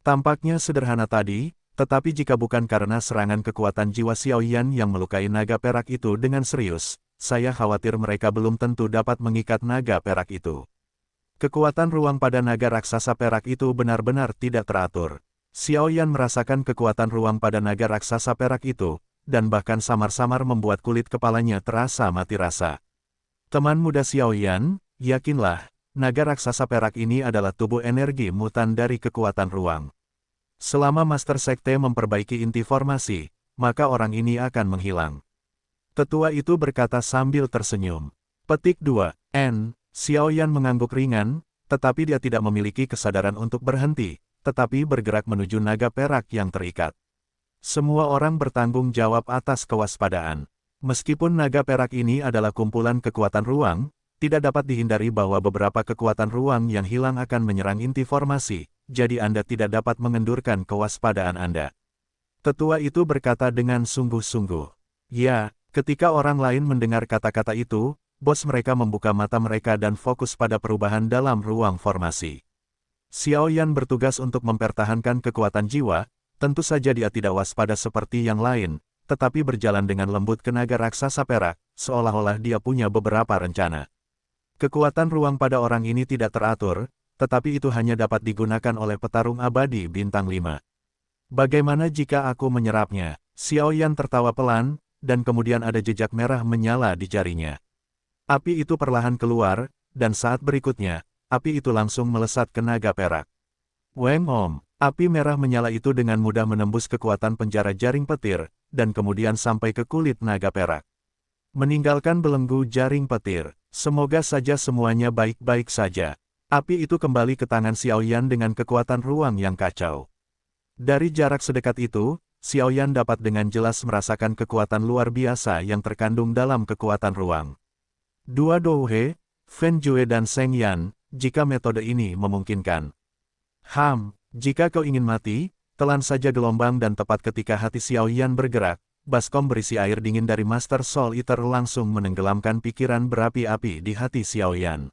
Tampaknya sederhana tadi, tetapi jika bukan karena serangan kekuatan jiwa Xiao Yan yang melukai naga perak itu dengan serius, saya khawatir mereka belum tentu dapat mengikat naga perak itu. Kekuatan ruang pada naga raksasa perak itu benar-benar tidak teratur. Xiao Yan merasakan kekuatan ruang pada naga raksasa perak itu, dan bahkan samar-samar membuat kulit kepalanya terasa mati rasa. Teman muda Xiao Yan, yakinlah, naga raksasa perak ini adalah tubuh energi mutan dari kekuatan ruang. Selama Master Sekte memperbaiki inti formasi, maka orang ini akan menghilang. Tetua itu berkata sambil tersenyum. Petik 2. N. Xiao Yan mengangguk ringan, tetapi dia tidak memiliki kesadaran untuk berhenti, tetapi bergerak menuju naga perak yang terikat. Semua orang bertanggung jawab atas kewaspadaan. Meskipun naga perak ini adalah kumpulan kekuatan ruang, tidak dapat dihindari bahwa beberapa kekuatan ruang yang hilang akan menyerang inti formasi, jadi Anda tidak dapat mengendurkan kewaspadaan Anda. Tetua itu berkata dengan sungguh-sungguh. Ya, ketika orang lain mendengar kata-kata itu, bos mereka membuka mata mereka dan fokus pada perubahan dalam ruang formasi. Xiao Yan bertugas untuk mempertahankan kekuatan jiwa, tentu saja dia tidak waspada seperti yang lain, tetapi berjalan dengan lembut ke naga raksasa perak, seolah-olah dia punya beberapa rencana. Kekuatan ruang pada orang ini tidak teratur, tetapi itu hanya dapat digunakan oleh petarung abadi bintang 5. Bagaimana jika aku menyerapnya? Xiao Yan tertawa pelan, dan kemudian ada jejak merah menyala di jarinya. Api itu perlahan keluar, dan saat berikutnya, api itu langsung melesat ke naga perak. Weng Om, api merah menyala itu dengan mudah menembus kekuatan penjara jaring petir, dan kemudian sampai ke kulit naga perak. Meninggalkan belenggu jaring petir, semoga saja semuanya baik-baik saja. Api itu kembali ke tangan Xiao Yan dengan kekuatan ruang yang kacau. Dari jarak sedekat itu, Xiao Yan dapat dengan jelas merasakan kekuatan luar biasa yang terkandung dalam kekuatan ruang. Dua Douhe, Fen Jue dan Seng Yan, jika metode ini memungkinkan. Jika kau ingin mati, telan saja gelombang dan tepat ketika hati Xiao Yan bergerak, baskom berisi air dingin dari Master Soul Eater langsung menenggelamkan pikiran berapi-api di hati Xiao Yan.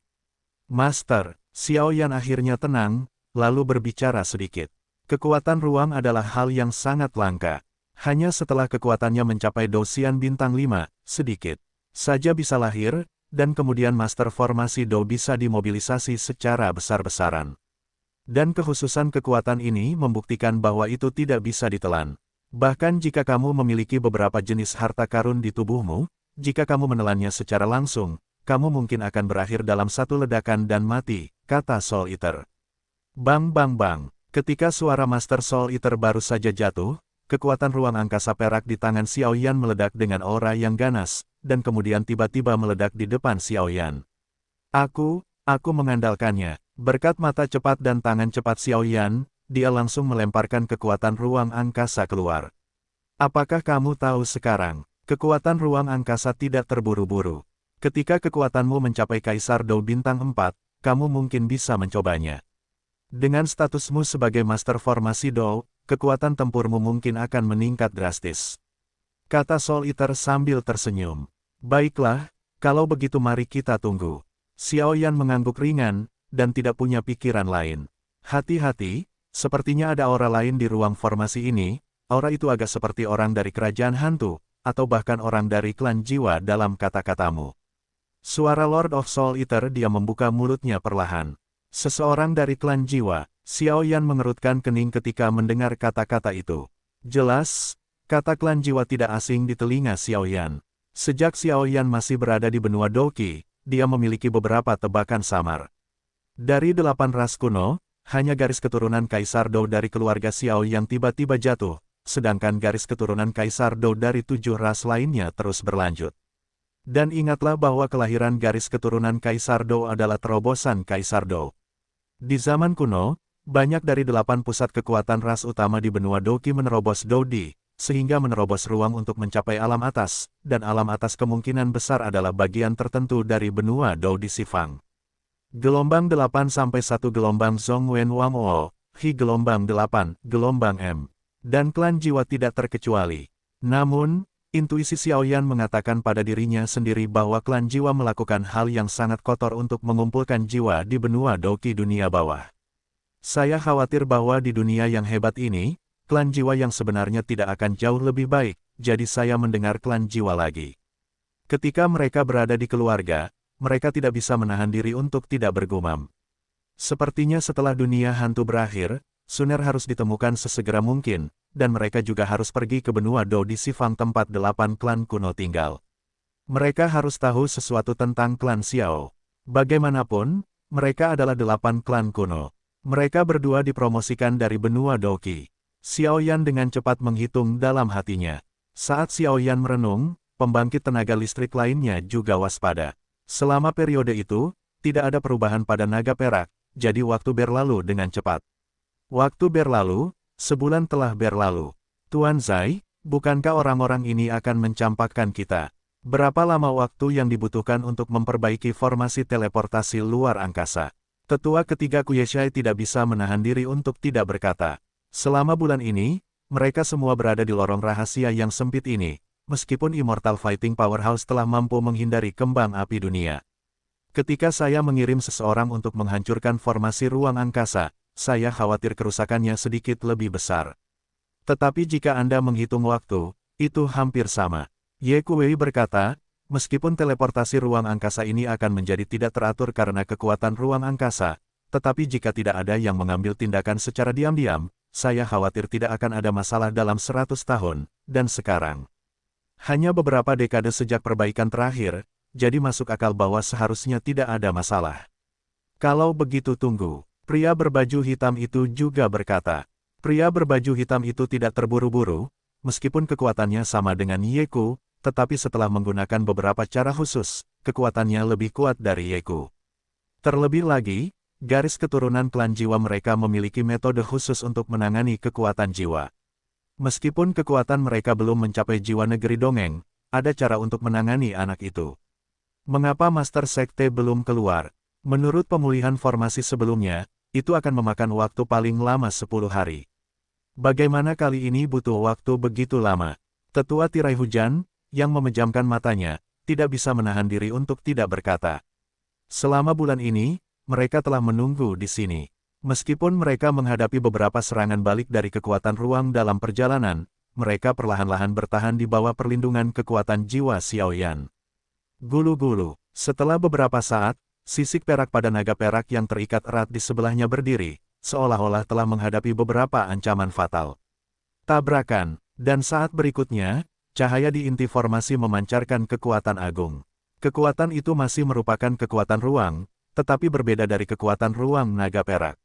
Master, Xiao Yan akhirnya tenang, lalu berbicara sedikit. Kekuatan ruang adalah hal yang sangat langka. Hanya setelah kekuatannya mencapai Dosian bintang 5, sedikit saja bisa lahir, dan kemudian Master Formasi Do bisa dimobilisasi secara besar-besaran. Dan kekhususan kekuatan ini membuktikan bahwa itu tidak bisa ditelan. Bahkan jika kamu memiliki beberapa jenis harta karun di tubuhmu, jika kamu menelannya secara langsung, kamu mungkin akan berakhir dalam satu ledakan dan mati, kata Soul Eater. Bang bang bang, ketika suara Master Soul Eater baru saja jatuh, kekuatan ruang angkasa perak di tangan Xiao Yan meledak dengan aura yang ganas, dan kemudian tiba-tiba meledak di depan Xiao Yan. Aku mengandalkannya. Berkat mata cepat dan tangan cepat Xiao Yan, dia langsung melemparkan kekuatan ruang angkasa keluar. Apakah kamu tahu sekarang, kekuatan ruang angkasa tidak terburu-buru. Ketika kekuatanmu mencapai Kaisar Do bintang 4, kamu mungkin bisa mencobanya. Dengan statusmu sebagai Master Formasi Do, kekuatan tempurmu mungkin akan meningkat drastis. Kata Soul Eater sambil tersenyum. Baiklah, kalau begitu mari kita tunggu. Xiao Yan mengangguk ringan, dan tidak punya pikiran lain. Hati-hati, sepertinya ada aura lain di ruang formasi ini, aura itu agak seperti orang dari kerajaan hantu, atau bahkan orang dari klan jiwa dalam kata-katamu. Suara Lord of Soul Eater dia membuka mulutnya perlahan. Seseorang dari klan jiwa, Xiao Yan mengerutkan kening ketika mendengar kata-kata itu. Jelas, kata klan jiwa tidak asing di telinga Xiao Yan. Sejak Xiao Yan masih berada di benua Doqi, dia memiliki beberapa tebakan samar. Dari 8 ras kuno, hanya garis keturunan Kaisar Do dari keluarga Xiao yang tiba-tiba jatuh, sedangkan garis keturunan Kaisar Do dari 7 ras lainnya terus berlanjut. Dan ingatlah bahwa kelahiran garis keturunan Kaisar Do adalah terobosan Kaisar Do. Di zaman kuno, banyak dari 8 pusat kekuatan ras utama di benua Doqi menerobos Dodi, sehingga menerobos ruang untuk mencapai alam atas, dan alam atas kemungkinan besar adalah bagian tertentu dari benua Dodi Sifang. Gelombang 8 sampai 1 gelombang Zhong Wen Wang O, Hi gelombang 8, gelombang M. Dan klan jiwa tidak terkecuali. Namun, intuisi Xiao Yan mengatakan pada dirinya sendiri bahwa klan jiwa melakukan hal yang sangat kotor untuk mengumpulkan jiwa di benua Doqi dunia bawah. Saya khawatir bahwa di dunia yang hebat ini, klan jiwa yang sebenarnya tidak akan jauh lebih baik, jadi saya mendengar klan jiwa lagi. Ketika mereka berada di keluarga, mereka tidak bisa menahan diri untuk tidak bergumam. Sepertinya setelah dunia hantu berakhir, Suner harus ditemukan sesegera mungkin, dan mereka juga harus pergi ke benua Do di Sifang tempat 8 klan kuno tinggal. Mereka harus tahu sesuatu tentang klan Xiao. Bagaimanapun, mereka adalah 8 klan kuno. Mereka berdua dipromosikan dari benua Doqi. Xiao Yan dengan cepat menghitung dalam hatinya. Saat Xiao Yan merenung, pembangkit tenaga listrik lainnya juga waspada. Selama periode itu, tidak ada perubahan pada naga perak, jadi waktu berlalu dengan cepat. Waktu berlalu, sebulan telah berlalu. Tuan Zai, bukankah orang-orang ini akan mencampakkan kita? Berapa lama waktu yang dibutuhkan untuk memperbaiki formasi teleportasi luar angkasa? Tetua ketiga Kuyeshai tidak bisa menahan diri untuk tidak berkata. Selama bulan ini, mereka semua berada di lorong rahasia yang sempit ini, meskipun Immortal Fighting Powerhouse telah mampu menghindari kembang api dunia. Ketika saya mengirim seseorang untuk menghancurkan formasi ruang angkasa, saya khawatir kerusakannya sedikit lebih besar. Tetapi jika Anda menghitung waktu, itu hampir sama. Ye Kuwei berkata, meskipun teleportasi ruang angkasa ini akan menjadi tidak teratur karena kekuatan ruang angkasa, tetapi jika tidak ada yang mengambil tindakan secara diam-diam, saya khawatir tidak akan ada masalah dalam 100 tahun, dan sekarang. Hanya beberapa dekade sejak perbaikan terakhir, jadi masuk akal bahwa seharusnya tidak ada masalah. Kalau begitu tunggu, pria berbaju hitam itu juga berkata. Pria berbaju hitam itu tidak terburu-buru, meskipun kekuatannya sama dengan Yeku, tetapi setelah menggunakan beberapa cara khusus, kekuatannya lebih kuat dari Yeku. Terlebih lagi, garis keturunan klan jiwa mereka memiliki metode khusus untuk menangani kekuatan jiwa. Meskipun kekuatan mereka belum mencapai jiwa negeri dongeng, ada cara untuk menangani anak itu. Mengapa Master Sekte belum keluar? Menurut pemulihan formasi sebelumnya, itu akan memakan waktu paling lama 10 hari. Bagaimana kali ini butuh waktu begitu lama? Tetua tirai hujan, yang memejamkan matanya, tidak bisa menahan diri untuk tidak berkata. Selama bulan ini, mereka telah menunggu di sini. Meskipun mereka menghadapi beberapa serangan balik dari kekuatan ruang dalam perjalanan, mereka perlahan-lahan bertahan di bawah perlindungan kekuatan jiwa Xiaoyan. Gulu-gulu, setelah beberapa saat, sisik perak pada naga perak yang terikat erat di sebelahnya berdiri, seolah-olah telah menghadapi beberapa ancaman fatal. Tabrakan, dan saat berikutnya, cahaya di inti formasi memancarkan kekuatan agung. Kekuatan itu masih merupakan kekuatan ruang, tetapi berbeda dari kekuatan ruang naga perak.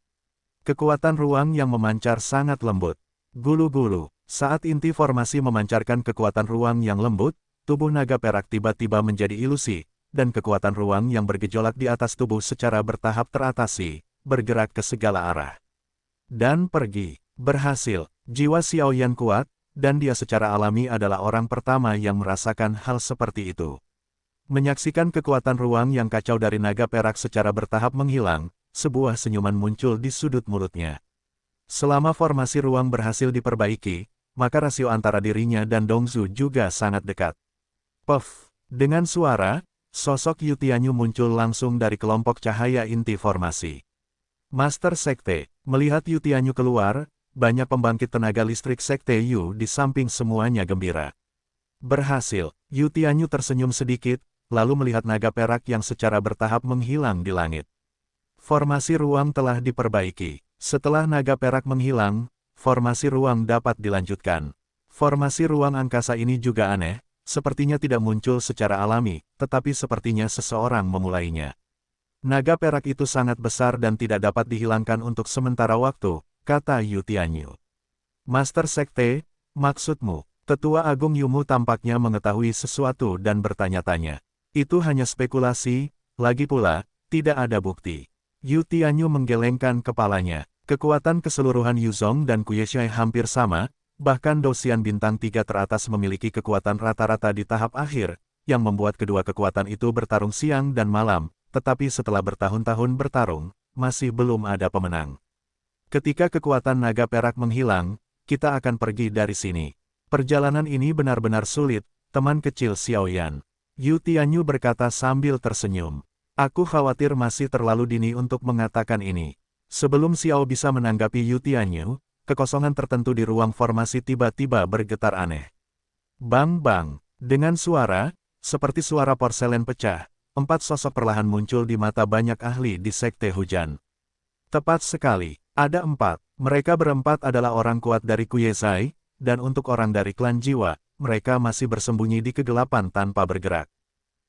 Kekuatan ruang yang memancar sangat lembut. Gulu-gulu, saat inti formasi memancarkan kekuatan ruang yang lembut, tubuh naga perak tiba-tiba menjadi ilusi, dan kekuatan ruang yang bergejolak di atas tubuh secara bertahap teratasi, bergerak ke segala arah. Dan pergi. Berhasil. Jiwa Xiaoyan kuat, dan dia secara alami adalah orang pertama yang merasakan hal seperti itu. Menyaksikan kekuatan ruang yang kacau dari naga perak secara bertahap menghilang, sebuah senyuman muncul di sudut mulutnya. Selama formasi ruang berhasil diperbaiki, maka rasio antara dirinya dan Dongzu juga sangat dekat. Puff! Dengan suara, sosok Yu Tianyu muncul langsung dari kelompok cahaya inti formasi. Master Sekte, melihat Yu Tianyu keluar, banyak pembangkit tenaga listrik Sekte Yu di samping semuanya gembira. Berhasil, Yu Tianyu tersenyum sedikit, lalu melihat naga perak yang secara bertahap menghilang di langit. Formasi ruang telah diperbaiki. Setelah naga perak menghilang, formasi ruang dapat dilanjutkan. Formasi ruang angkasa ini juga aneh, sepertinya tidak muncul secara alami, tetapi sepertinya seseorang memulainya. Naga perak itu sangat besar dan tidak dapat dihilangkan untuk sementara waktu, kata Yu Tianyu. Master Sekte, maksudmu? Tetua Agung Yumu tampaknya mengetahui sesuatu dan bertanya-tanya. Itu hanya spekulasi, lagi pula, tidak ada bukti. Yu Tianyu menggelengkan kepalanya. Kekuatan keseluruhan Yuzong dan Kuyeshai hampir sama, bahkan Dosian bintang 3 teratas memiliki kekuatan rata-rata di tahap akhir, yang membuat kedua kekuatan itu bertarung siang dan malam, tetapi setelah bertahun-tahun bertarung, masih belum ada pemenang. Ketika kekuatan naga perak menghilang, kita akan pergi dari sini. Perjalanan ini benar-benar sulit, teman kecil Xiaoyan. Yu Tianyu berkata sambil tersenyum. Aku khawatir masih terlalu dini untuk mengatakan ini. Sebelum Xiao bisa menanggapi Yu Tianyu, kekosongan tertentu di ruang formasi tiba-tiba bergetar aneh. Bang-bang, dengan suara, seperti suara porselen pecah, 4 sosok perlahan muncul di mata banyak ahli di Sekte Hujan. Tepat sekali. Ada 4, mereka berempat adalah orang kuat dari Kuyeshai, dan untuk orang dari klan jiwa, mereka masih bersembunyi di kegelapan tanpa bergerak.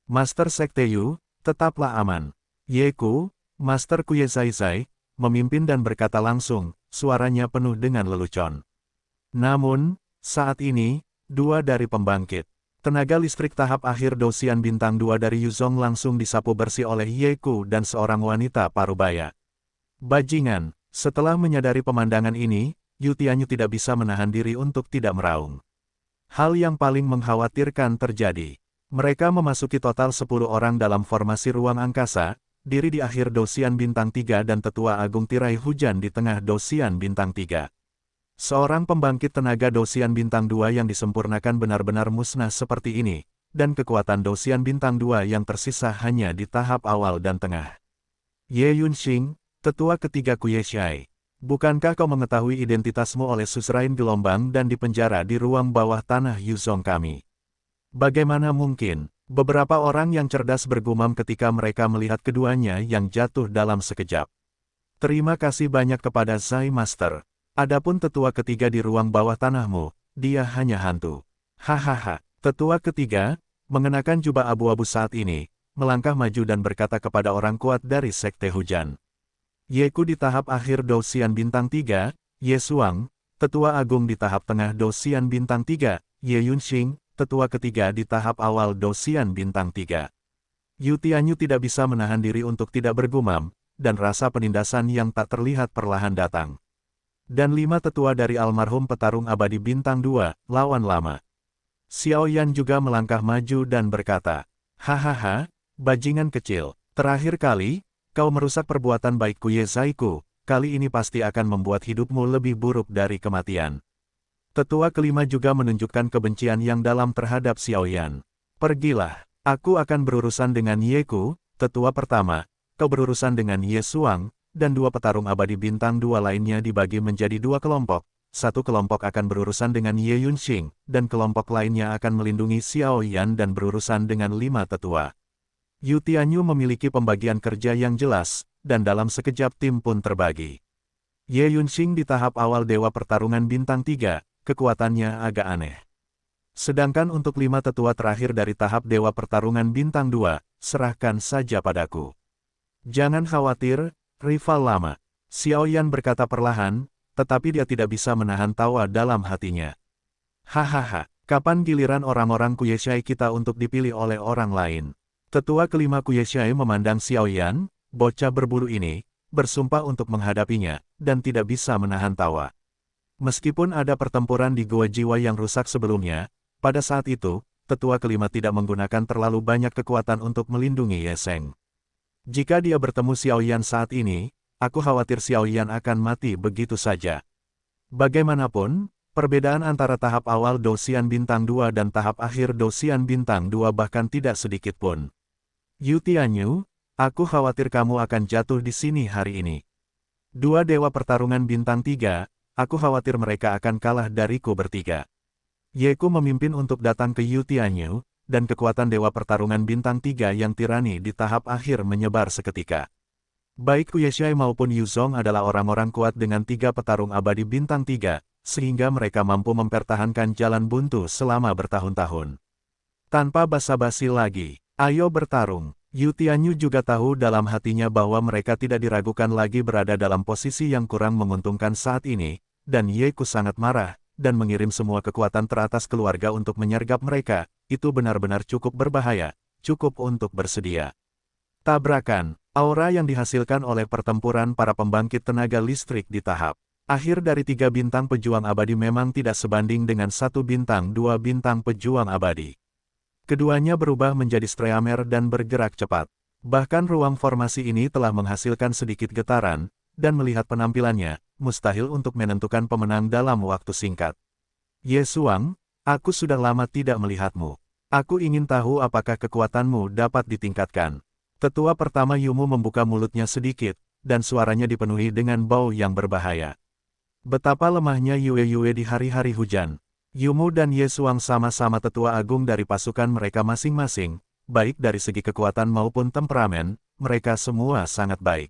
Master Sekte Yu, tetaplah aman. Yeku, Master Kuyeshai, memimpin dan berkata langsung, suaranya penuh dengan lelucon. Namun, saat ini, 2 dari pembangkit tenaga listrik tahap akhir Dosian bintang 2 dari Yuzong langsung disapu bersih oleh Yeku dan seorang wanita parubaya. Bajingan. Setelah menyadari pemandangan ini, Yu Tianyu tidak bisa menahan diri untuk tidak meraung. Hal yang paling mengkhawatirkan terjadi. Mereka memasuki total 10 orang dalam formasi ruang angkasa, diri di akhir Dosian Bintang 3 dan Tetua Agung tirai hujan di tengah Dosian Bintang 3. Seorang pembangkit tenaga Dosian Bintang 2 yang disempurnakan benar-benar musnah seperti ini, dan kekuatan Dosian Bintang 2 yang tersisa hanya di tahap awal dan tengah. Ye Yunxing, Tetua ketiga Kuyeshai. Bukankah kau mengetahui identitasmu oleh Suzerain Gelombang dan dipenjara di ruang bawah tanah Yuzong kami? Bagaimana mungkin? Beberapa orang yang cerdas bergumam ketika mereka melihat keduanya yang jatuh dalam sekejap. Terima kasih banyak kepada Zai Master. Adapun tetua ketiga di ruang bawah tanahmu, dia hanya hantu. Hahaha, tetua ketiga, mengenakan jubah abu-abu saat ini, melangkah maju dan berkata kepada orang kuat dari Sekte Hujan. Yeku di tahap akhir Dosian Bintang 3, Ye Suang, tetua agung di tahap tengah Dosian Bintang 3, Ye Yunxing, tetua ketiga di tahap awal Dosian Bintang 3. Yu Tianyu tidak bisa menahan diri untuk tidak bergumam, dan rasa penindasan yang tak terlihat perlahan datang. Dan 5 tetua dari almarhum petarung abadi Bintang 2, lawan lama. Xiao Yan juga melangkah maju dan berkata, hahaha, bajingan kecil, terakhir kali, kau merusak perbuatan baikku Ye Zaiku, kali ini pasti akan membuat hidupmu lebih buruk dari kematian. Tetua kelima juga menunjukkan kebencian yang dalam terhadap Xiao Yan. Pergilah, aku akan berurusan dengan Yeku, tetua pertama, kau berurusan dengan Ye Suang, dan 2 petarung abadi Bintang 2 lainnya dibagi menjadi 2 kelompok. Satu kelompok akan berurusan dengan Ye Yunxing, dan kelompok lainnya akan melindungi Xiao Yan dan berurusan dengan 5 tetua. Yu Tianyu memiliki pembagian kerja yang jelas, dan dalam sekejap tim pun terbagi. Ye Yunxing di tahap awal Dewa Pertarungan Bintang 3, kekuatannya agak aneh. Sedangkan untuk 5 tetua terakhir dari tahap Dewa Pertarungan Bintang 2, serahkan saja padaku. Jangan khawatir, rival lama. Xiao Yan berkata perlahan, tetapi dia tidak bisa menahan tawa dalam hatinya. Hahaha, kapan giliran orang-orang Kuyeshai kita untuk dipilih oleh orang lain? Tetua kelima Kuyeshai memandang Xiao Yan, bocah berbulu ini, bersumpah untuk menghadapinya, dan tidak bisa menahan tawa. Meskipun ada pertempuran di Gua Jiwa yang rusak sebelumnya, pada saat itu, tetua kelima tidak menggunakan terlalu banyak kekuatan untuk melindungi Ye Seng. Jika dia bertemu Xiao Yan saat ini, aku khawatir Xiao Yan akan mati begitu saja. Bagaimanapun, perbedaan antara tahap awal Dosian Bintang 2 dan tahap akhir Dosian Bintang 2 bahkan tidak sedikit pun. Yu Tianyu, aku khawatir kamu akan jatuh di sini hari ini. 2 Dewa Pertarungan Bintang 3, aku khawatir mereka akan kalah dariku bertiga. Yeku memimpin untuk datang ke Yu Tianyu, dan kekuatan Dewa Pertarungan Bintang 3 yang tirani di tahap akhir menyebar seketika. Baik Kuyeshai maupun Yuzong adalah orang-orang kuat dengan 3 petarung abadi Bintang 3, sehingga mereka mampu mempertahankan jalan buntu selama bertahun-tahun. Tanpa basa-basi lagi, ayo bertarung. Yu Tianyu juga tahu dalam hatinya bahwa mereka tidak diragukan lagi berada dalam posisi yang kurang menguntungkan saat ini, dan Yeku sangat marah, dan mengirim semua kekuatan teratas keluarga untuk menyergap mereka. Itu benar-benar cukup berbahaya, cukup untuk bersedia. Tabrakan, aura yang dihasilkan oleh pertempuran para pembangkit tenaga listrik di tahap akhir dari 3 bintang pejuang abadi memang tidak sebanding dengan 1 bintang 2 bintang pejuang abadi. Keduanya berubah menjadi streamer dan bergerak cepat. Bahkan ruang formasi ini telah menghasilkan sedikit getaran, dan melihat penampilannya, mustahil untuk menentukan pemenang dalam waktu singkat. Ye Suang, aku sudah lama tidak melihatmu. Aku ingin tahu apakah kekuatanmu dapat ditingkatkan. Tetua pertama Yumu membuka mulutnya sedikit, dan suaranya dipenuhi dengan bau yang berbahaya. Betapa lemahnya Yue di hari-hari hujan. Yumu dan Ye Suang sama-sama tetua agung dari pasukan mereka masing-masing, baik dari segi kekuatan maupun temperamen, mereka semua sangat baik.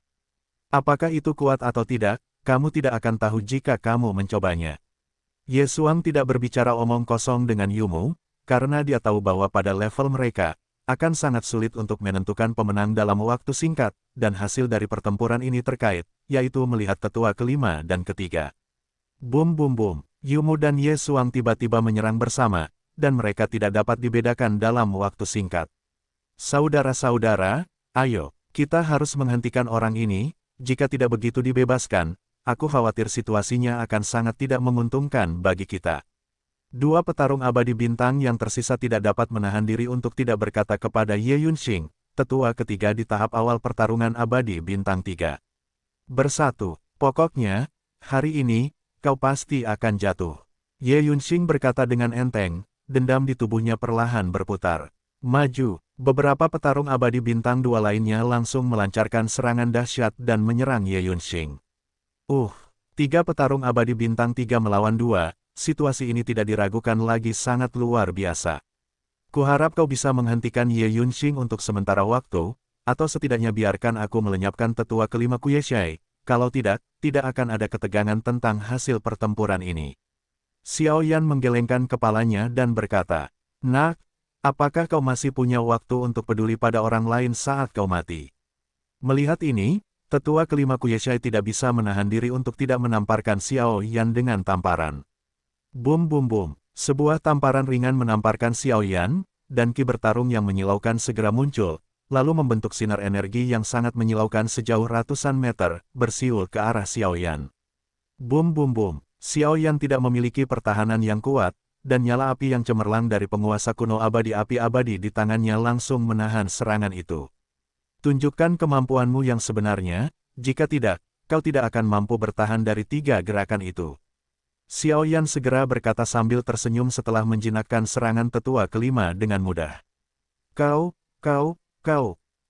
Apakah itu kuat atau tidak, kamu tidak akan tahu jika kamu mencobanya. Ye Suang tidak berbicara omong kosong dengan Yumu, karena dia tahu bahwa pada level mereka, akan sangat sulit untuk menentukan pemenang dalam waktu singkat, dan hasil dari pertempuran ini terkait, yaitu melihat tetua kelima dan ketiga. Bum bum bum, Yumu dan Ye Suang tiba-tiba menyerang bersama, dan mereka tidak dapat dibedakan dalam waktu singkat. Saudara-saudara, ayo, kita harus menghentikan orang ini, jika tidak begitu dibebaskan, aku khawatir situasinya akan sangat tidak menguntungkan bagi kita. Dua petarung abadi bintang yang tersisa tidak dapat menahan diri untuk tidak berkata kepada Ye Yunxing, tetua ketiga di tahap awal pertarungan abadi bintang 3. Bersatu, pokoknya, hari ini, kau pasti akan jatuh. Ye Yunxing berkata dengan enteng, dendam di tubuhnya perlahan berputar. Maju, beberapa petarung abadi bintang 2 lainnya langsung melancarkan serangan dahsyat dan menyerang Ye Yunxing. Tiga petarung abadi bintang 3 melawan 2, situasi ini tidak diragukan lagi sangat luar biasa. Kuharap kau bisa menghentikan Ye Yunxing untuk sementara waktu, atau setidaknya biarkan aku melenyapkan tetua kelima Kuyeshai, kalau tidak, tidak akan ada ketegangan tentang hasil pertempuran ini. Xiao Yan menggelengkan kepalanya dan berkata, "Nak, apakah kau masih punya waktu untuk peduli pada orang lain saat kau mati?" Melihat ini, tetua kelima Kuyeshai tidak bisa menahan diri untuk tidak menamparkan Xiao Yan dengan tamparan. Bum bum bum, sebuah tamparan ringan menamparkan Xiao Yan, dan ki bertarung yang menyilaukan segera muncul, lalu membentuk sinar energi yang sangat menyilaukan sejauh ratusan meter, bersiul ke arah Xiao Yan. Bum bum bum, Xiao Yan tidak memiliki pertahanan yang kuat, dan nyala api yang cemerlang dari penguasa kuno abadi api abadi di tangannya langsung menahan serangan itu. Tunjukkan kemampuanmu yang sebenarnya, jika tidak, kau tidak akan mampu bertahan dari 3 gerakan itu. Xiao Yan segera berkata sambil tersenyum setelah menjinakkan serangan tetua kelima dengan mudah. Kau,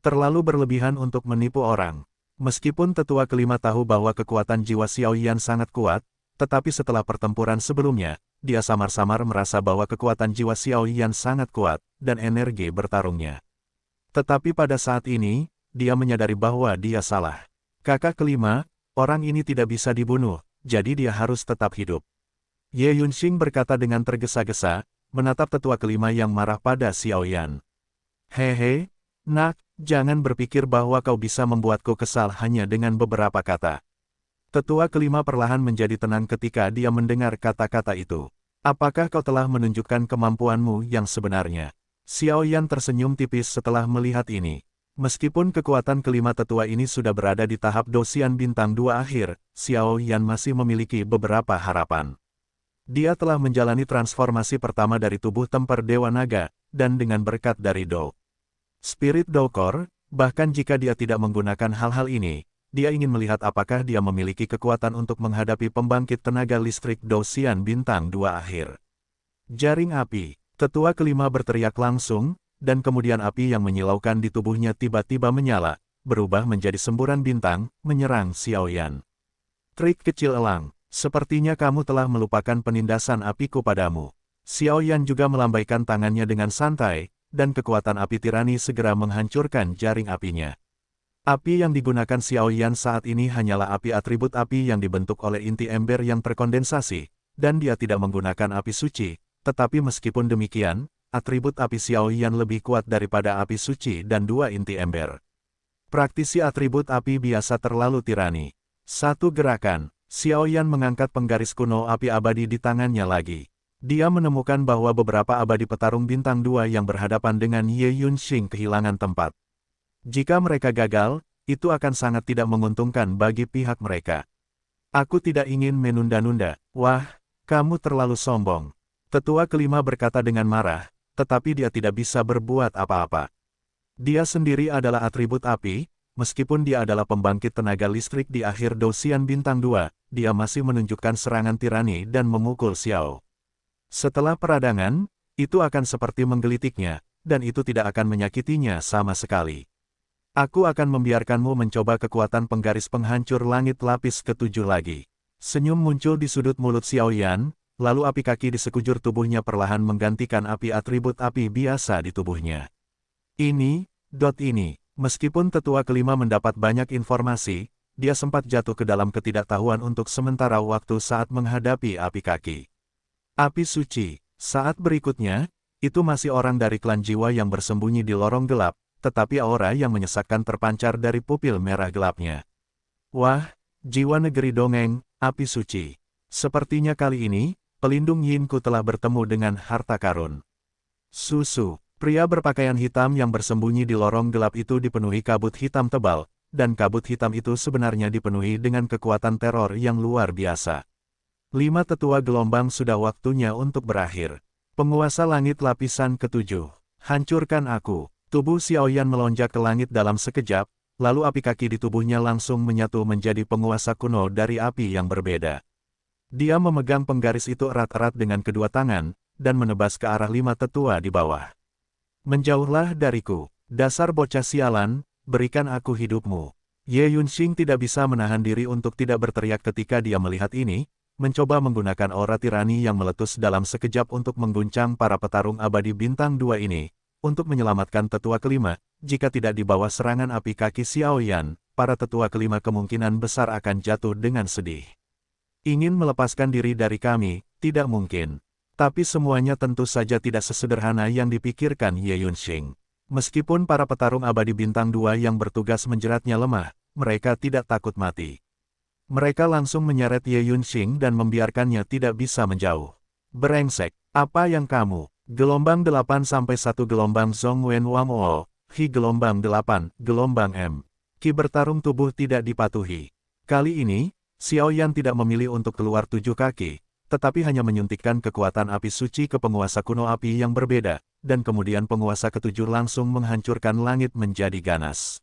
terlalu berlebihan untuk menipu orang. Meskipun tetua kelima tahu bahwa kekuatan jiwa Xiao Yan sangat kuat, tetapi setelah pertempuran sebelumnya, dia samar-samar merasa bahwa kekuatan jiwa Xiao Yan sangat kuat, dan energi bertarungnya. Tetapi pada saat ini, dia menyadari bahwa dia salah. Kakak kelima, orang ini tidak bisa dibunuh, jadi dia harus tetap hidup. Ye Yunxing berkata dengan tergesa-gesa, menatap tetua kelima yang marah pada Xiao Yan. Hehe, nak, jangan berpikir bahwa kau bisa membuatku kesal hanya dengan beberapa kata. Tetua kelima perlahan menjadi tenang ketika dia mendengar kata-kata itu. Apakah kau telah menunjukkan kemampuanmu yang sebenarnya? Xiao Yan tersenyum tipis setelah melihat ini. Meskipun kekuatan kelima tetua ini sudah berada di tahap Dosian bintang 2 akhir, Xiao Yan masih memiliki beberapa harapan. Dia telah menjalani transformasi pertama dari tubuh Temper Dewa Naga, dan dengan berkat dari Do Spirit Dokor, bahkan jika dia tidak menggunakan hal-hal ini, dia ingin melihat apakah dia memiliki kekuatan untuk menghadapi pembangkit tenaga listrik Dosian bintang 2 akhir. Jaring api, tetua kelima berteriak langsung, dan kemudian api yang menyilaukan di tubuhnya tiba-tiba menyala, berubah menjadi semburan bintang, menyerang Xiao Yan. Trik kecil elang, sepertinya kamu telah melupakan penindasan apiku padamu. Xiao Yan juga melambaikan tangannya dengan santai, dan kekuatan api tirani segera menghancurkan jaring apinya. Api yang digunakan Xiao Yan saat ini hanyalah api atribut api yang dibentuk oleh inti ember yang terkondensasi, dan dia tidak menggunakan api suci, tetapi meskipun demikian, atribut api Xiao Yan lebih kuat daripada api suci dan 2 inti ember. Praktisi atribut api biasa terlalu tirani. Satu gerakan, Xiao Yan mengangkat penggaris kuno api abadi di tangannya lagi. Dia menemukan bahwa beberapa abadi petarung bintang 2 yang berhadapan dengan Ye Yunxing kehilangan tempat. Jika mereka gagal, itu akan sangat tidak menguntungkan bagi pihak mereka. Aku tidak ingin menunda-nunda. Wah, kamu terlalu sombong. Tetua kelima berkata dengan marah, tetapi dia tidak bisa berbuat apa-apa. Dia sendiri adalah atribut api, meskipun dia adalah pembangkit tenaga listrik di akhir Dosian bintang 2, dia masih menunjukkan serangan tirani dan memukul Xiao. Setelah peradangan, itu akan seperti menggelitiknya, dan itu tidak akan menyakitinya sama sekali. Aku akan membiarkanmu mencoba kekuatan penggaris penghancur langit lapis ke-7 lagi. Senyum muncul di sudut mulut Xiao Yan, lalu api kaki di sekujur tubuhnya perlahan menggantikan api atribut api biasa di tubuhnya. Ini, meskipun tetua kelima mendapat banyak informasi, dia sempat jatuh ke dalam ketidaktahuan untuk sementara waktu saat menghadapi api kaki. Api suci, saat berikutnya, itu masih orang dari klan jiwa yang bersembunyi di lorong gelap, tetapi aura yang menyesakkan terpancar dari pupil merah gelapnya. Wah, jiwa negeri dongeng, api suci. Sepertinya kali ini, pelindung Yinku telah bertemu dengan harta karun. Susu, pria berpakaian hitam yang bersembunyi di lorong gelap itu dipenuhi kabut hitam tebal, dan kabut hitam itu sebenarnya dipenuhi dengan kekuatan teror yang luar biasa. 5 tetua gelombang sudah waktunya untuk berakhir. Penguasa langit lapisan ke-7. Hancurkan aku. Tubuh Xiaoyan melonjak ke langit dalam sekejap, lalu api kaki di tubuhnya langsung menyatu menjadi penguasa kuno dari api yang berbeda. Dia memegang penggaris itu erat-erat dengan kedua tangan, dan menebas ke arah 5 tetua di bawah. Menjauhlah dariku, dasar bocah sialan, berikan aku hidupmu. Ye Yunxing tidak bisa menahan diri untuk tidak berteriak ketika dia melihat ini, mencoba menggunakan aura tirani yang meletus dalam sekejap untuk mengguncang para petarung abadi bintang 2 ini, untuk menyelamatkan tetua kelima. Jika tidak di bawah serangan api kaki Xiaoyan, para tetua kelima kemungkinan besar akan jatuh dengan sedih. Ingin melepaskan diri dari kami, tidak mungkin. Tapi semuanya tentu saja tidak sesederhana yang dipikirkan Ye Yunxing. Meskipun para petarung abadi bintang 2 yang bertugas menjeratnya lemah, mereka tidak takut mati. Mereka langsung menyeret Ye Yunxing dan membiarkannya tidak bisa menjauh. Brengsek, apa yang kamu? Gelombang 8 sampai 1 gelombang Zhong Wen Wang O, Hi gelombang 8, gelombang M. Ki bertarung tubuh tidak dipatuhi. Kali ini, Xiaoyan tidak memilih untuk keluar 7 kaki, tetapi hanya menyuntikkan kekuatan api suci ke penguasa kuno api yang berbeda, dan kemudian penguasa ke-7 langsung menghancurkan langit menjadi ganas.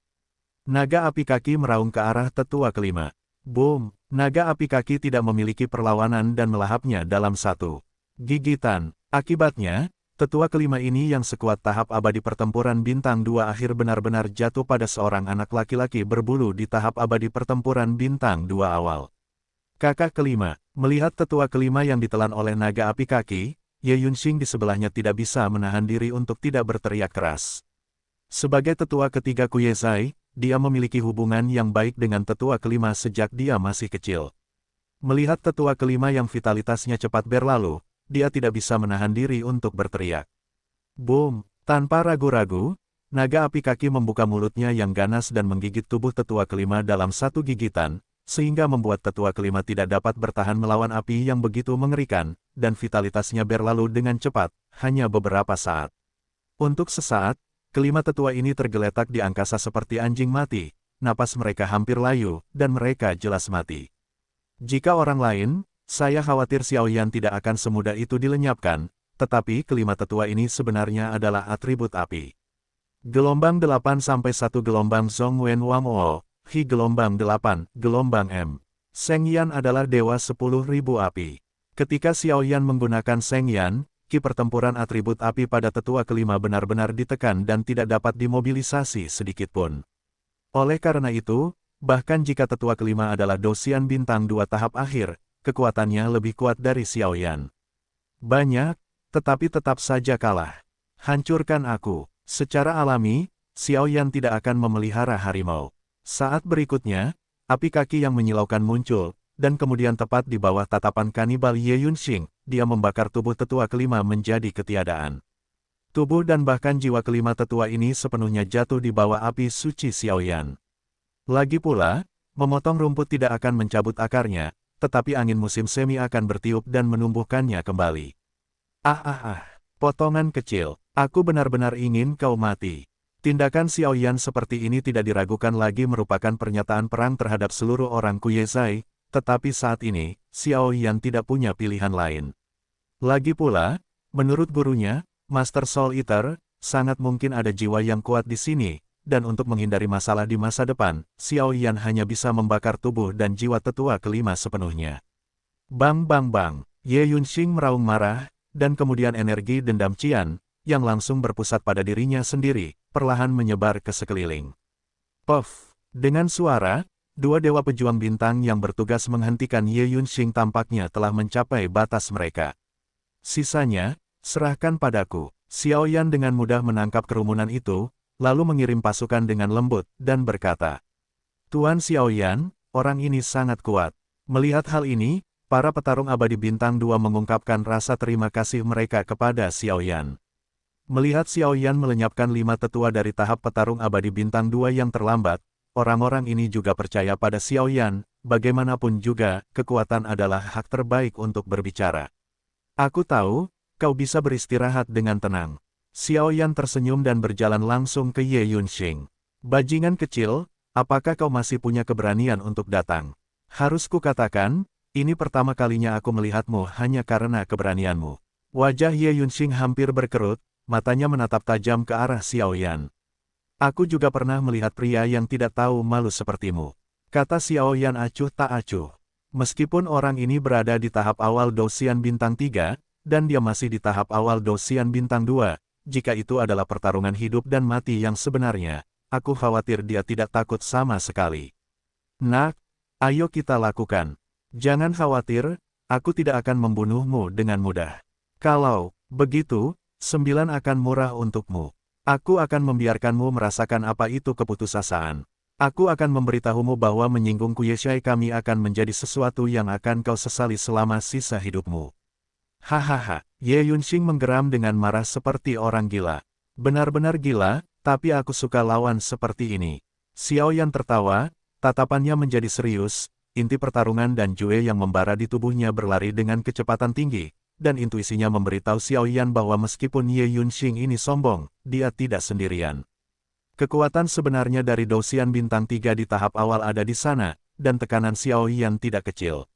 Naga api kaki meraung ke arah tetua kelima. Boom! Naga api kaki tidak memiliki perlawanan dan melahapnya dalam satu gigitan. Akibatnya, tetua kelima ini yang sekuat tahap abadi pertempuran bintang 2 akhir benar-benar jatuh pada seorang anak laki-laki berbulu di tahap abadi pertempuran bintang 2 awal. Kakak kelima, melihat tetua kelima yang ditelan oleh naga api kaki, Ye Yunxing di sebelahnya tidak bisa menahan diri untuk tidak berteriak keras. Sebagai tetua ketiga Kuyezai, dia memiliki hubungan yang baik dengan tetua kelima sejak dia masih kecil. Melihat tetua kelima yang vitalitasnya cepat berlalu, dia tidak bisa menahan diri untuk berteriak. Boom! Tanpa ragu-ragu, naga api kaki membuka mulutnya yang ganas dan menggigit tubuh tetua kelima dalam satu gigitan, sehingga membuat tetua kelima tidak dapat bertahan melawan api yang begitu mengerikan, dan vitalitasnya berlalu dengan cepat, hanya beberapa saat. Untuk sesaat, kelima tetua ini tergeletak di angkasa seperti anjing mati, napas mereka hampir layu, dan mereka jelas mati. Jika orang lain, saya khawatir Xiaoyan tidak akan semudah itu dilenyapkan, tetapi kelima tetua ini sebenarnya adalah atribut api. Gelombang 8 sampai 1 gelombang Zhong Wen Wang O, Hi gelombang 8, gelombang M. Seng Yan adalah dewa 10.000 api. Ketika Xiaoyan menggunakan Seng Yan, ki pertempuran atribut api pada tetua kelima benar-benar ditekan dan tidak dapat dimobilisasi sedikitpun. Oleh karena itu, bahkan jika tetua kelima adalah Dosian bintang 2 tahap akhir, kekuatannya lebih kuat dari Xiaoyan. Banyak, tetapi tetap saja kalah. Hancurkan aku. Secara alami, Xiaoyan tidak akan memelihara harimau. Saat berikutnya, api kaki yang menyilaukan muncul, dan kemudian tepat di bawah tatapan kanibal Ye Yunxing, dia membakar tubuh tetua kelima menjadi ketiadaan. Tubuh dan bahkan jiwa kelima tetua ini sepenuhnya jatuh di bawah api suci Xiaoyan. Lagi pula, memotong rumput tidak akan mencabut akarnya, tetapi angin musim semi akan bertiup dan menumbuhkannya kembali. Potongan kecil, aku benar-benar ingin kau mati. Tindakan Xiaoyan seperti ini tidak diragukan lagi merupakan pernyataan perang terhadap seluruh orang Kuyezai, tetapi saat ini, Xiaoyan tidak punya pilihan lain. Lagi pula, menurut gurunya, Master Soul Eater, sangat mungkin ada jiwa yang kuat di sini, dan untuk menghindari masalah di masa depan, Xiaoyan hanya bisa membakar tubuh dan jiwa tetua kelima sepenuhnya. Bang bang bang, Ye Yunxing meraung marah, dan kemudian energi dendam Qian, yang langsung berpusat pada dirinya sendiri, perlahan menyebar ke sekeliling. Puff! Dengan suara, dua dewa pejuang bintang yang bertugas menghentikan Ye Yunxing tampaknya telah mencapai batas mereka. Sisanya, serahkan padaku. Xiaoyan dengan mudah menangkap kerumunan itu, lalu mengirim pasukan dengan lembut, dan berkata, Tuan Xiaoyan, orang ini sangat kuat. Melihat hal ini, para petarung abadi bintang 2 mengungkapkan rasa terima kasih mereka kepada Xiaoyan. Melihat Xiaoyan melenyapkan 5 tetua dari tahap petarung abadi bintang 2 yang terlambat, orang-orang ini juga percaya pada Xiaoyan, bagaimanapun juga, kekuatan adalah hak terbaik untuk berbicara. Aku tahu, kau bisa beristirahat dengan tenang. Xiaoyan tersenyum dan berjalan langsung ke Ye Yunxing. Bajingan kecil, apakah kau masih punya keberanian untuk datang? Harus kukatakan, Ini pertama kalinya aku melihatmu hanya karena keberanianmu. Wajah Ye Yunxing hampir berkerut, matanya menatap tajam ke arah Xiao Yan. Aku juga pernah melihat pria yang tidak tahu malu sepertimu. Kata Xiao Yan acuh tak acuh. Meskipun orang ini berada di tahap awal Dosian Bintang 3, dan dia masih di tahap awal Dosian Bintang 2, jika itu adalah pertarungan hidup dan mati yang sebenarnya, aku khawatir dia tidak takut sama sekali. Nak, ayo kita lakukan. Jangan khawatir, aku tidak akan membunuhmu dengan mudah. Kalau begitu, 9 akan murah untukmu. Aku akan membiarkanmu merasakan apa itu keputusasaan. Aku akan memberitahumu bahwa menyinggung Kuyeshai kami akan menjadi sesuatu yang akan kau sesali selama sisa hidupmu. Hahaha, Ye Yunxing menggeram dengan marah seperti orang gila. Benar-benar gila, tapi aku suka lawan seperti ini. Xiao Yan tertawa, tatapannya menjadi serius, inti pertarungan dan Jue yang membara di tubuhnya berlari dengan kecepatan tinggi, dan intuisinya memberitahu Xiao Yan bahwa meskipun Ye Yunxing ini sombong, dia tidak sendirian. Kekuatan sebenarnya dari Dosian Bintang 3 di tahap awal ada di sana, dan tekanan Xiao Yan tidak kecil.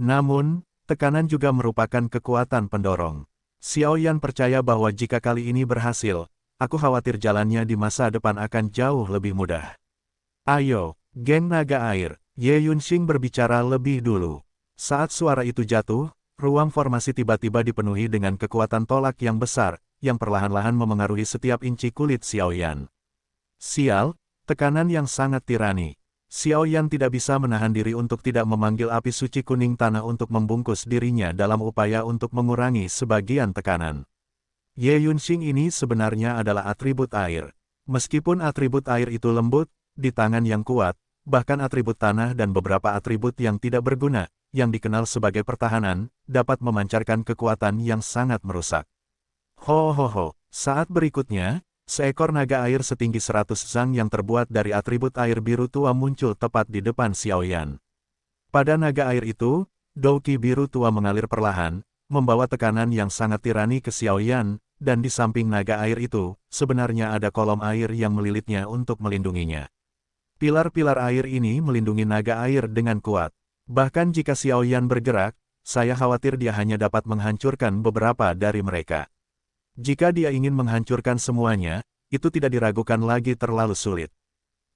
Namun, tekanan juga merupakan kekuatan pendorong. Xiao Yan percaya bahwa jika kali ini berhasil, aku khawatir jalannya di masa depan akan jauh lebih mudah. Ayo, geng naga air, Ye Yunxing berbicara lebih dulu. Saat suara itu jatuh, ruang formasi tiba-tiba dipenuhi dengan kekuatan tolak yang besar, yang perlahan-lahan memengaruhi setiap inci kulit Xiao Yan. Sial, tekanan yang sangat tirani. Xiao Yan tidak bisa menahan diri untuk tidak memanggil api suci kuning tanah untuk membungkus dirinya dalam upaya untuk mengurangi sebagian tekanan. Ye Yunxing ini sebenarnya adalah atribut air. Meskipun atribut air itu lembut, di tangan yang kuat, bahkan atribut tanah dan beberapa atribut yang tidak berguna, yang dikenal sebagai pertahanan, dapat memancarkan kekuatan yang sangat merusak. Saat berikutnya, seekor naga air setinggi 100 zang yang terbuat dari atribut air biru tua muncul tepat di depan Xiao Yan. Pada naga air itu, Douqi biru tua mengalir perlahan, membawa tekanan yang sangat tirani ke Xiao Yan, dan di samping naga air itu, sebenarnya ada kolom air yang melilitnya untuk melindunginya. Pilar-pilar air ini melindungi naga air dengan kuat. Bahkan jika Xiao Yan bergerak, saya khawatir dia hanya dapat menghancurkan beberapa dari mereka. Jika dia ingin menghancurkan semuanya, itu tidak diragukan lagi terlalu sulit.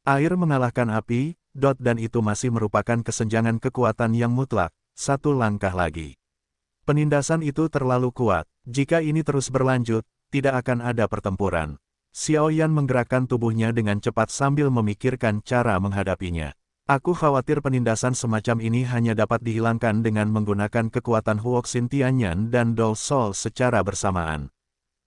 Air mengalahkan api, dan itu masih merupakan kesenjangan kekuatan yang mutlak, satu langkah lagi. Penindasan itu terlalu kuat, jika ini terus berlanjut, tidak akan ada pertempuran. Xiao Yan menggerakkan tubuhnya dengan cepat sambil memikirkan cara menghadapinya. Aku khawatir penindasan semacam ini hanya dapat dihilangkan dengan menggunakan kekuatan Huoxin Tianyan dan Dou Sol secara bersamaan.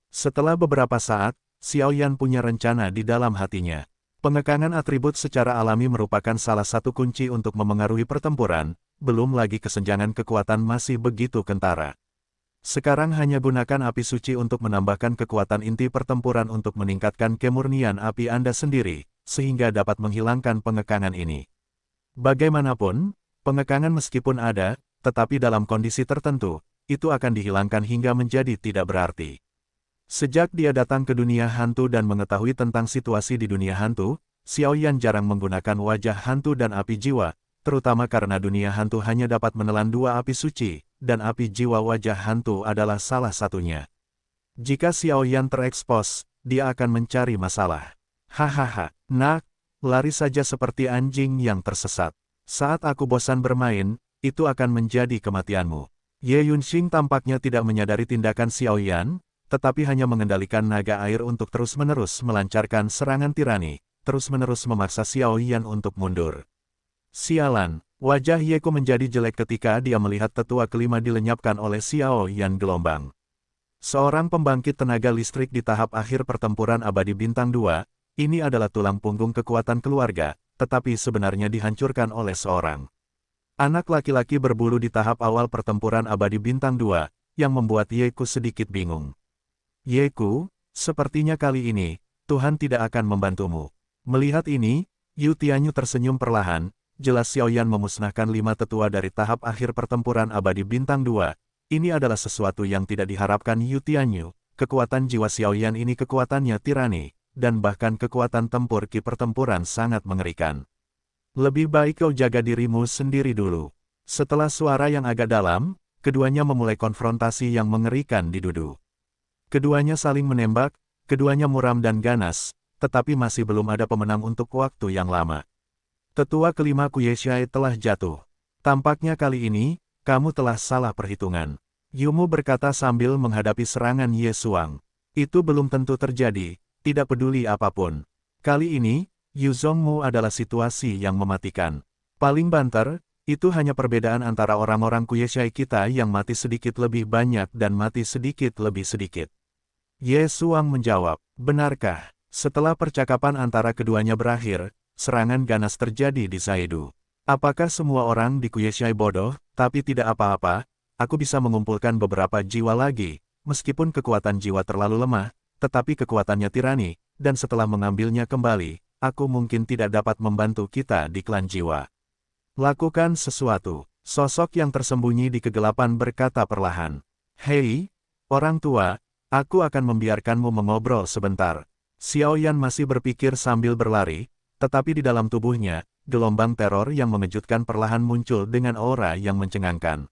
Setelah beberapa saat, Xiao Yan punya rencana di dalam hatinya. Pengekangan atribut secara alami merupakan salah satu kunci untuk memengaruhi pertempuran, belum lagi kesenjangan kekuatan masih begitu kentara. Sekarang hanya gunakan api suci untuk menambahkan kekuatan inti pertempuran untuk meningkatkan kemurnian api Anda sendiri, sehingga dapat menghilangkan pengekangan ini. Bagaimanapun, pengekangan meskipun ada, tetapi dalam kondisi tertentu, itu akan dihilangkan hingga menjadi tidak berarti. Sejak dia datang ke dunia hantu dan mengetahui tentang situasi di dunia hantu, Xiao Yan jarang menggunakan wajah hantu dan api jiwa, terutama karena dunia hantu hanya dapat menelan dua api suci, dan api jiwa wajah hantu adalah salah satunya. Jika Xiao Yan terekspos, dia akan mencari masalah. Hahaha, nak, lari saja seperti anjing yang tersesat. Saat aku bosan bermain, itu akan menjadi kematianmu. Ye Yunxing tampaknya tidak menyadari tindakan Xiao Yan, tetapi hanya mengendalikan naga air untuk terus-menerus melancarkan serangan tirani, terus-menerus memaksa Xiao Yan untuk mundur. Sialan, wajah Yeku menjadi jelek ketika dia melihat tetua kelima dilenyapkan oleh Xiao Yan gelombang. Seorang pembangkit tenaga listrik di tahap akhir pertempuran abadi bintang 2, ini adalah tulang punggung kekuatan keluarga, tetapi sebenarnya dihancurkan oleh seorang anak laki-laki berbulu di tahap awal pertempuran abadi bintang 2, yang membuat Yeku sedikit bingung. Yeku, sepertinya kali ini, Tuhan tidak akan membantumu. Melihat ini, Yu Tianyu tersenyum perlahan. Jelas Xiao Yan memusnahkan 5 tetua dari tahap akhir pertempuran abadi bintang 2. Ini adalah sesuatu yang tidak diharapkan Yu Tianyu. Kekuatan jiwa Xiao Yan ini kekuatannya tirani, dan bahkan kekuatan tempur ki pertempuran sangat mengerikan. Lebih baik kau jaga dirimu sendiri dulu. Setelah suara yang agak dalam, keduanya memulai konfrontasi yang mengerikan di Dudu. Keduanya saling menembak, keduanya muram dan ganas, tetapi masih belum ada pemenang untuk waktu yang lama. Tetua kelima Kuyeshai telah jatuh. Tampaknya kali ini, kamu telah salah perhitungan. Yumu berkata sambil menghadapi serangan Ye Suang. Itu belum tentu terjadi, tidak peduli apapun. Kali ini, Yu Zongmu adalah situasi yang mematikan. Paling banter, itu hanya perbedaan antara orang-orang Kuyeshai kita yang mati sedikit lebih banyak dan mati sedikit lebih sedikit. Ye Suang menjawab, benarkah? Setelah percakapan antara keduanya berakhir, serangan ganas terjadi di Zaidu. Apakah semua orang di Kuyeshai bodoh, tapi tidak apa-apa, aku bisa mengumpulkan beberapa jiwa lagi, meskipun kekuatan jiwa terlalu lemah, tetapi kekuatannya tirani, dan setelah mengambilnya kembali, aku mungkin tidak dapat membantu kita di klan jiwa. Lakukan sesuatu. Sosok yang tersembunyi di kegelapan berkata perlahan. Hei, orang tua, aku akan membiarkanmu mengobrol sebentar. Xiao Yan masih berpikir sambil berlari, tetapi di dalam tubuhnya, gelombang teror yang mengejutkan perlahan muncul dengan aura yang mencengangkan.